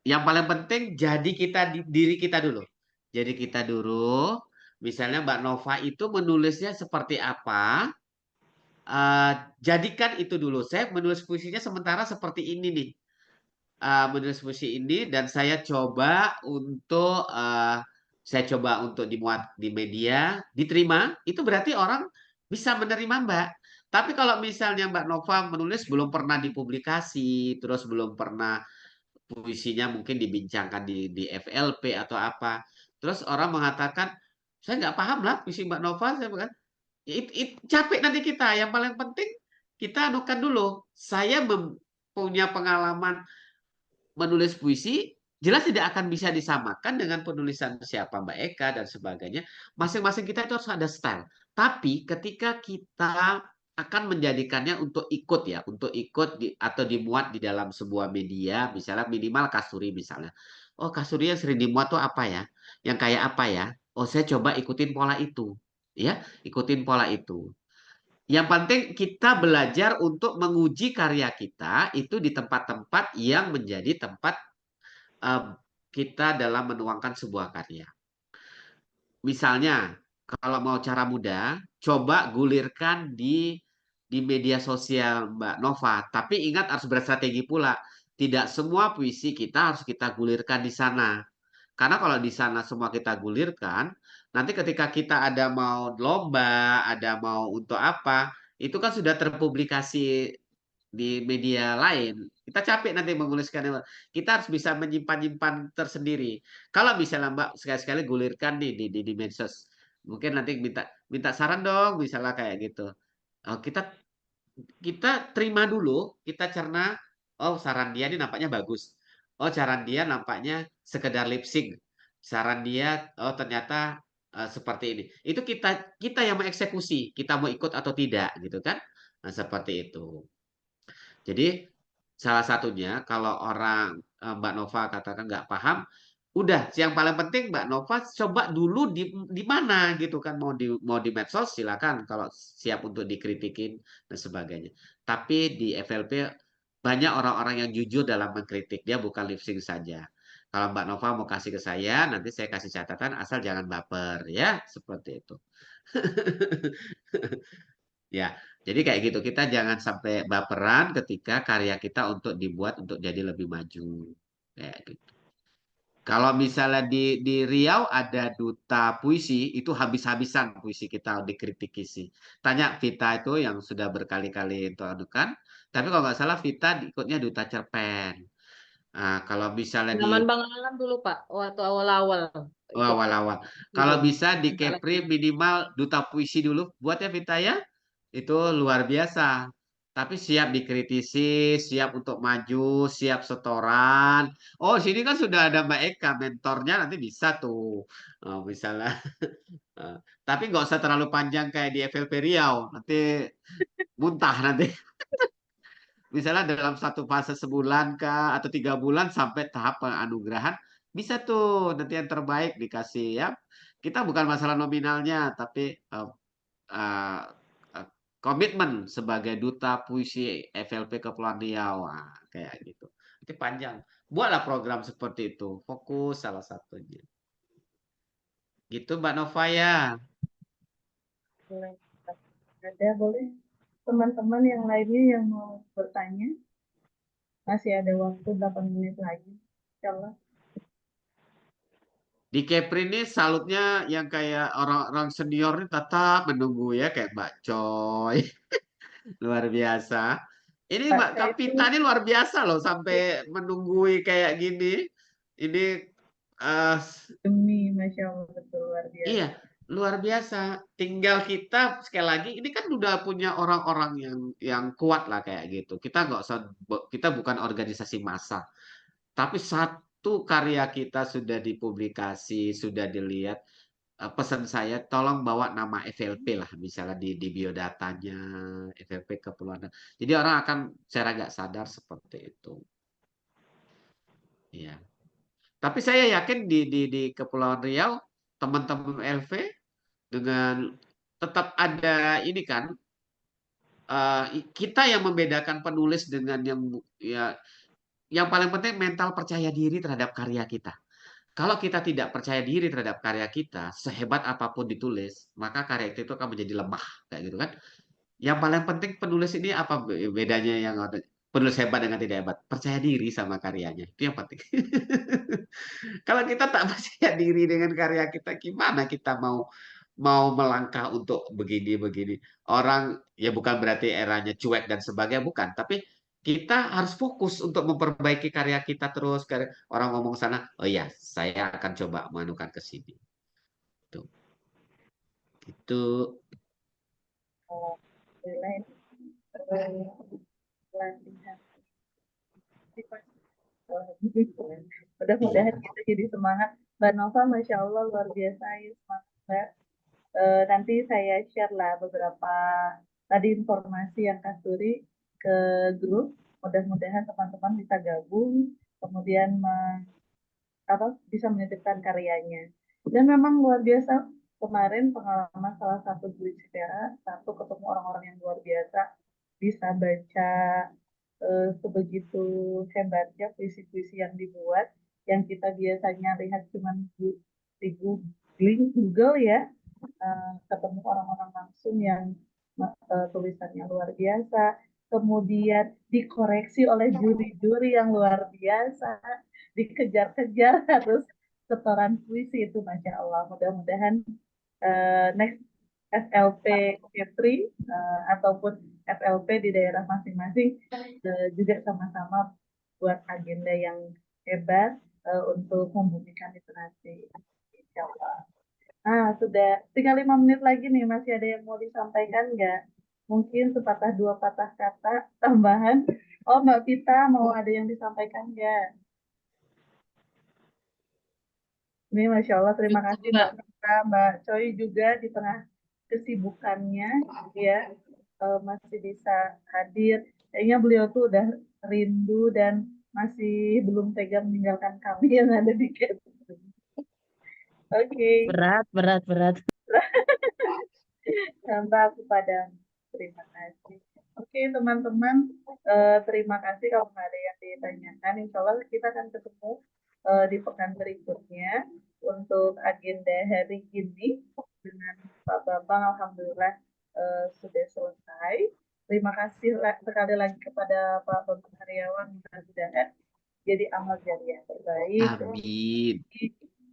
Yang paling penting jadi diri kita dulu. Jadi kita dulu. Misalnya Mbak Nova itu menulisnya seperti apa? Jadikan itu dulu. Saya menulis puisinya sementara seperti ini nih. Menulis puisi ini dan saya coba untuk dimuat di media, diterima, itu berarti orang bisa menerima Mbak. Tapi kalau misalnya Mbak Nova menulis belum pernah dipublikasi, terus belum pernah puisinya mungkin dibincangkan di FLP atau apa, terus orang mengatakan saya nggak paham lah puisi Mbak Nova, saya bukan. Capek nanti kita. Yang paling penting kita anukan dulu. Saya punya pengalaman menulis puisi, jelas tidak akan bisa disamakan dengan penulisan siapa Mbak Eka dan sebagainya. Masing-masing kita itu harus ada style. Tapi ketika kita akan menjadikannya untuk ikut ya, untuk ikut atau dimuat di dalam sebuah media, misalnya minimal Kasturi misalnya. Oh Kasturi yang sering dimuat tuh apa ya? Yang kayak apa ya? Oh saya coba ikutin pola itu. Ya, ikutin pola itu. Yang penting kita belajar untuk menguji karya kita itu di tempat-tempat yang menjadi tempat kita dalam menuangkan sebuah karya. Misalnya, kalau mau cara mudah, coba gulirkan di media sosial Mbak Nova. Tapi ingat harus berstrategi pula. Tidak semua puisi kita harus kita gulirkan di sana. Karena kalau di sana semua kita gulirkan, nanti ketika kita ada mau lomba, ada mau untuk apa, itu kan sudah terpublikasi di media lain. Kita capek nanti menuliskan. Kita harus bisa menyimpan-nyimpan tersendiri. Kalau misalnya Mbak sekali-sekali gulirkan di medsos, mungkin nanti minta saran dong, misalnya kayak gitu. Kita kita terima dulu, kita cerna, oh saran dia ini nampaknya bagus. Oh saran dia nampaknya sekedar lip sync. Saran dia, oh ternyata seperti ini. Itu kita kita yang mengeksekusi, kita mau ikut atau tidak gitu kan. Nah, seperti itu. Jadi salah satunya kalau orang Mbak Nova katakan nggak paham, udah yang paling penting Mbak Nova coba dulu di mana gitu kan, mau di medsos silakan kalau siap untuk dikritikin dan sebagainya. Tapi di FLP banyak orang-orang yang jujur dalam mengkritik, dia bukan lip sync saja. Kalau Mbak Nova mau kasih ke saya, nanti saya kasih catatan asal jangan baper ya, seperti itu. Ya, jadi kayak gitu. Kita jangan sampai baperan ketika karya kita untuk dibuat untuk jadi lebih maju. Kayak gitu. Kalau misalnya di Riau ada duta puisi, itu habis-habisan puisi kita dikritiki sih. Tanya Vita itu yang sudah berkali-kali itu adukan. Tapi kalau nggak salah Vita ikutnya duta cerpen. Nah, kalau misalnya di Zaman Bang Alam dulu Pak, waktu awal-awal ikut awal-awal, kalau event. bisa di Bentar lagi. Kepri minimal duta puisi dulu buat ya Vita ya. Itu luar biasa. Tapi siap dikritisi, siap untuk maju, siap setoran. Oh, sini kan sudah ada Mbak Eka, mentornya nanti bisa tuh. Oh, misalnya. Eh, Tapi nggak usah terlalu panjang kayak di FLP Riau. Nanti muntah nanti. Misalnya dalam satu fase sebulan kah atau 3 bulan sampai tahap penganugerahan. Bisa tuh nanti yang terbaik dikasih ya. Kita bukan masalah nominalnya, tapi eh, eh, komitmen sebagai duta puisi FLP Kepulauan Riau. Kayak gitu. Itu panjang. Buatlah program seperti itu. Fokus salah satunya. Gitu Mbak Nova ya. Boleh. Ada boleh teman-teman yang lainnya yang mau bertanya? Masih ada waktu 8 menit lagi. Insyaallah. Di Kepri ini salutnya yang kayak orang-orang senior ini tetap menunggu ya kayak Mbak Coy. Luar biasa. Ini Pak Mbak saya itu Kapita ini luar biasa loh sampai menunggui kayak gini. Ini eh, demi Masya Allah betul luar iya, biasa. luar biasa. Tinggal kita sekali lagi ini kan udah punya orang-orang yang kuat lah kayak gitu. Kita nggak usah kita bukan organisasi massa. Tapi satu karya kita sudah dipublikasi, sudah dilihat. Pesan saya tolong bawa nama FLP lah misalnya di biodatanya FLP Kepulauan. Jadi orang akan secara nggak sadar seperti itu. Ya. Tapi saya yakin di Kepulauan Riau teman-teman LV dengan tetap ada ini kan kita yang membedakan penulis dengan yang paling penting mental percaya diri terhadap karya kita. Kalau kita tidak percaya diri terhadap karya kita, sehebat apapun ditulis, maka karya itu akan menjadi lemah, kayak gitu kan. Yang paling penting penulis ini apa bedanya yang penulis hebat dengan tidak hebat? Percaya diri sama karyanya, itu yang penting. Kalau kita tak percaya diri dengan karya kita, gimana kita mau mau melangkah untuk begini-begini? Orang ya bukan berarti eranya cuek dan sebagainya, bukan. Tapi kita harus fokus untuk memperbaiki karya kita terus. Orang ngomong sana, oh ya, saya akan coba menukan ke sini. Tuh. Itu Alhamdulillah pelatihan. Mudah-mudahan kita jadi semangat. Mbak Nova, Masya Allah luar biasa ya semangat Mbak. Nanti saya share lah beberapa tadi informasi yang Kasturi ke grup. Mudah-mudahan teman-teman bisa gabung, kemudian bisa menitipkan karyanya. Dan memang luar biasa kemarin pengalaman salah satu guru Citera, satu ketemu orang-orang yang luar biasa, bisa baca sebegitu hebatnya puisi-puisi yang dibuat. yang kita biasanya lihat cuma di Google ya, ketemu orang-orang langsung yang tulisannya luar biasa, kemudian dikoreksi oleh juri-juri yang luar biasa, dikejar-kejar harus setoran puisi itu, Masya Allah. Mudah-mudahan next FLP Kepri ataupun FLP di daerah masing-masing juga sama-sama buat agenda yang hebat untuk membumikan literasi. Insya Allah. Sudah tinggal 5 menit lagi nih, masih ada yang mau disampaikan nggak? Mungkin sepatah dua patah kata tambahan. Oh, Mbak Vita mau ada yang disampaikan nggak? Ini Masya Allah, terima kasih Mbak Vita, Mbak Choi juga di tengah kesibukannya ya masih bisa hadir. Kayaknya beliau tuh udah rindu dan masih belum tega meninggalkan kami yang ada di Kepri. Oke. Berat. Sampai aku pada terima kasih. Oke teman-teman, terima kasih kalau nggak ada yang ditanyakan. Insya Allah kita akan ketemu di pekan berikutnya untuk agenda hari ini dengan Pak Bambang. Alhamdulillah sudah selesai. Terima kasih sekali lagi kepada Pak Bambang Heriawan, mudah-mudahan jadi amal jariah terbaik. Amin.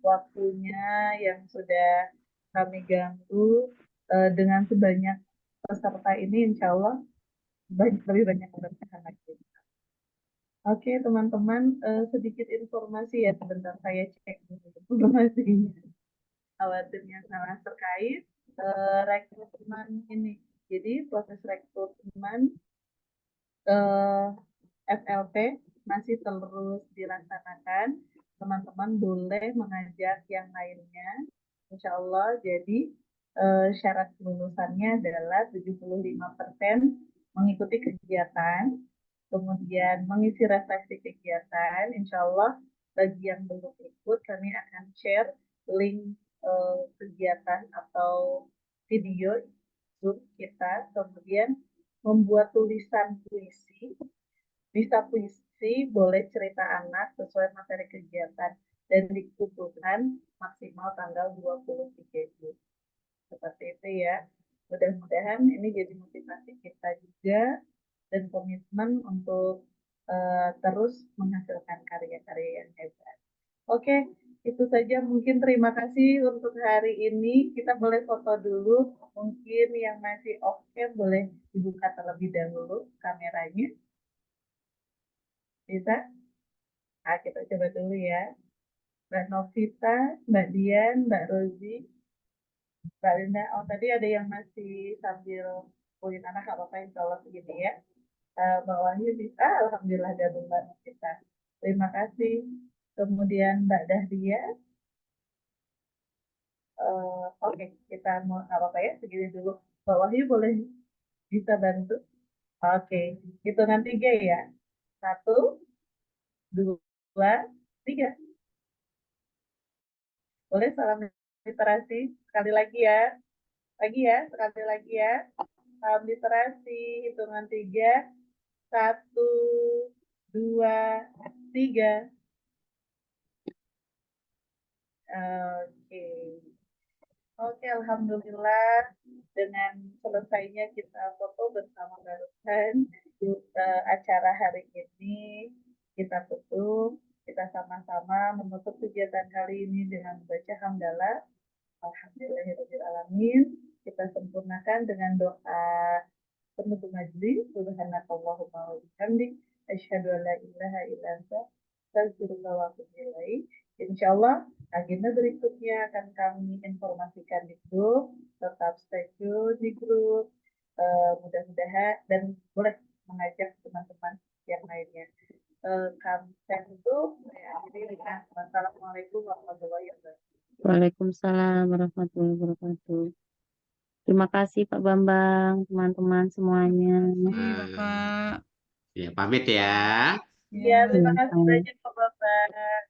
Waktunya yang sudah kami ganggu dengan sebanyak peserta ini, insya Allah lebih banyak keberkahan lagi. Oke teman-teman, sedikit informasi ya, sebentar saya cek informasinya. Khawatirnya salah terkait rekrutmen ini. Jadi proses rekrutmen FLP masih terus dilaksanakan. Teman-teman boleh mengajak yang lainnya. Insya Allah, jadi syarat kelulusannya adalah 75% mengikuti kegiatan, kemudian mengisi refleksi kegiatan. Insya Allah, bagi yang belum ikut, kami akan share link kegiatan atau video Zoom kita, kemudian membuat tulisan puisi, bisa puisi, boleh cerita anak sesuai materi kegiatan, dan dikumpulkan maksimal tanggal 23 Juli. Seperti itu ya. Mudah-mudahan ini jadi motivasi kita juga dan komitmen untuk terus menghasilkan karya-karya yang hebat. Oke, itu saja mungkin. Terima kasih untuk hari ini. Kita boleh foto dulu. Mungkin yang masih oke boleh dibuka terlebih dahulu kameranya. Bisa? Kita coba dulu ya. Mbak Novita, Mbak Dian, Mbak Rozi, Mbak Linda. Oh, tadi ada yang masih sambil pulih anak, nggak apa-apa, insya Allah segini ya. Bawahnya bisa, alhamdulillah ada Mbak Novita. Terima kasih. Kemudian Mbak Dahlia. Oke, kita mau apa ya, segini dulu. Bawahnya boleh bisa bantu. Oke, hitungan 3 ya. 1, 2, 3. Boleh salam literasi sekali lagi ya. Sekali lagi ya. Salam literasi, hitungan 3. 1, 2, 3. Oke, alhamdulillah dengan selesainya kita foto bersama barusan acara hari ini kita tutup. Kita sama-sama menutup kegiatan kali ini dengan membaca hamdalah. Alhamdulillahirrahmanirrahim. Kita sempurnakan dengan doa penutup majelis. Subhanakallahumma wa bihamdik, asyhadu an la ilaha illa anta, astaghfiruka wa atubu ilaik. Insyaallah agenda berikutnya akan kami informasikan di grup. Tetap stay tune di grup. Mudah-mudahan dan boleh mengajak teman-teman yang lainnya. Kami tutup. Wassalamualaikum warahmatullahi wabarakatuh. Waalaikumsalam warahmatullahi wabarakatuh. Terima kasih Pak Bambang, teman-teman semuanya. Bapak. Ya, pamit ya. Iya, terima kasih banyak Pak Bapak.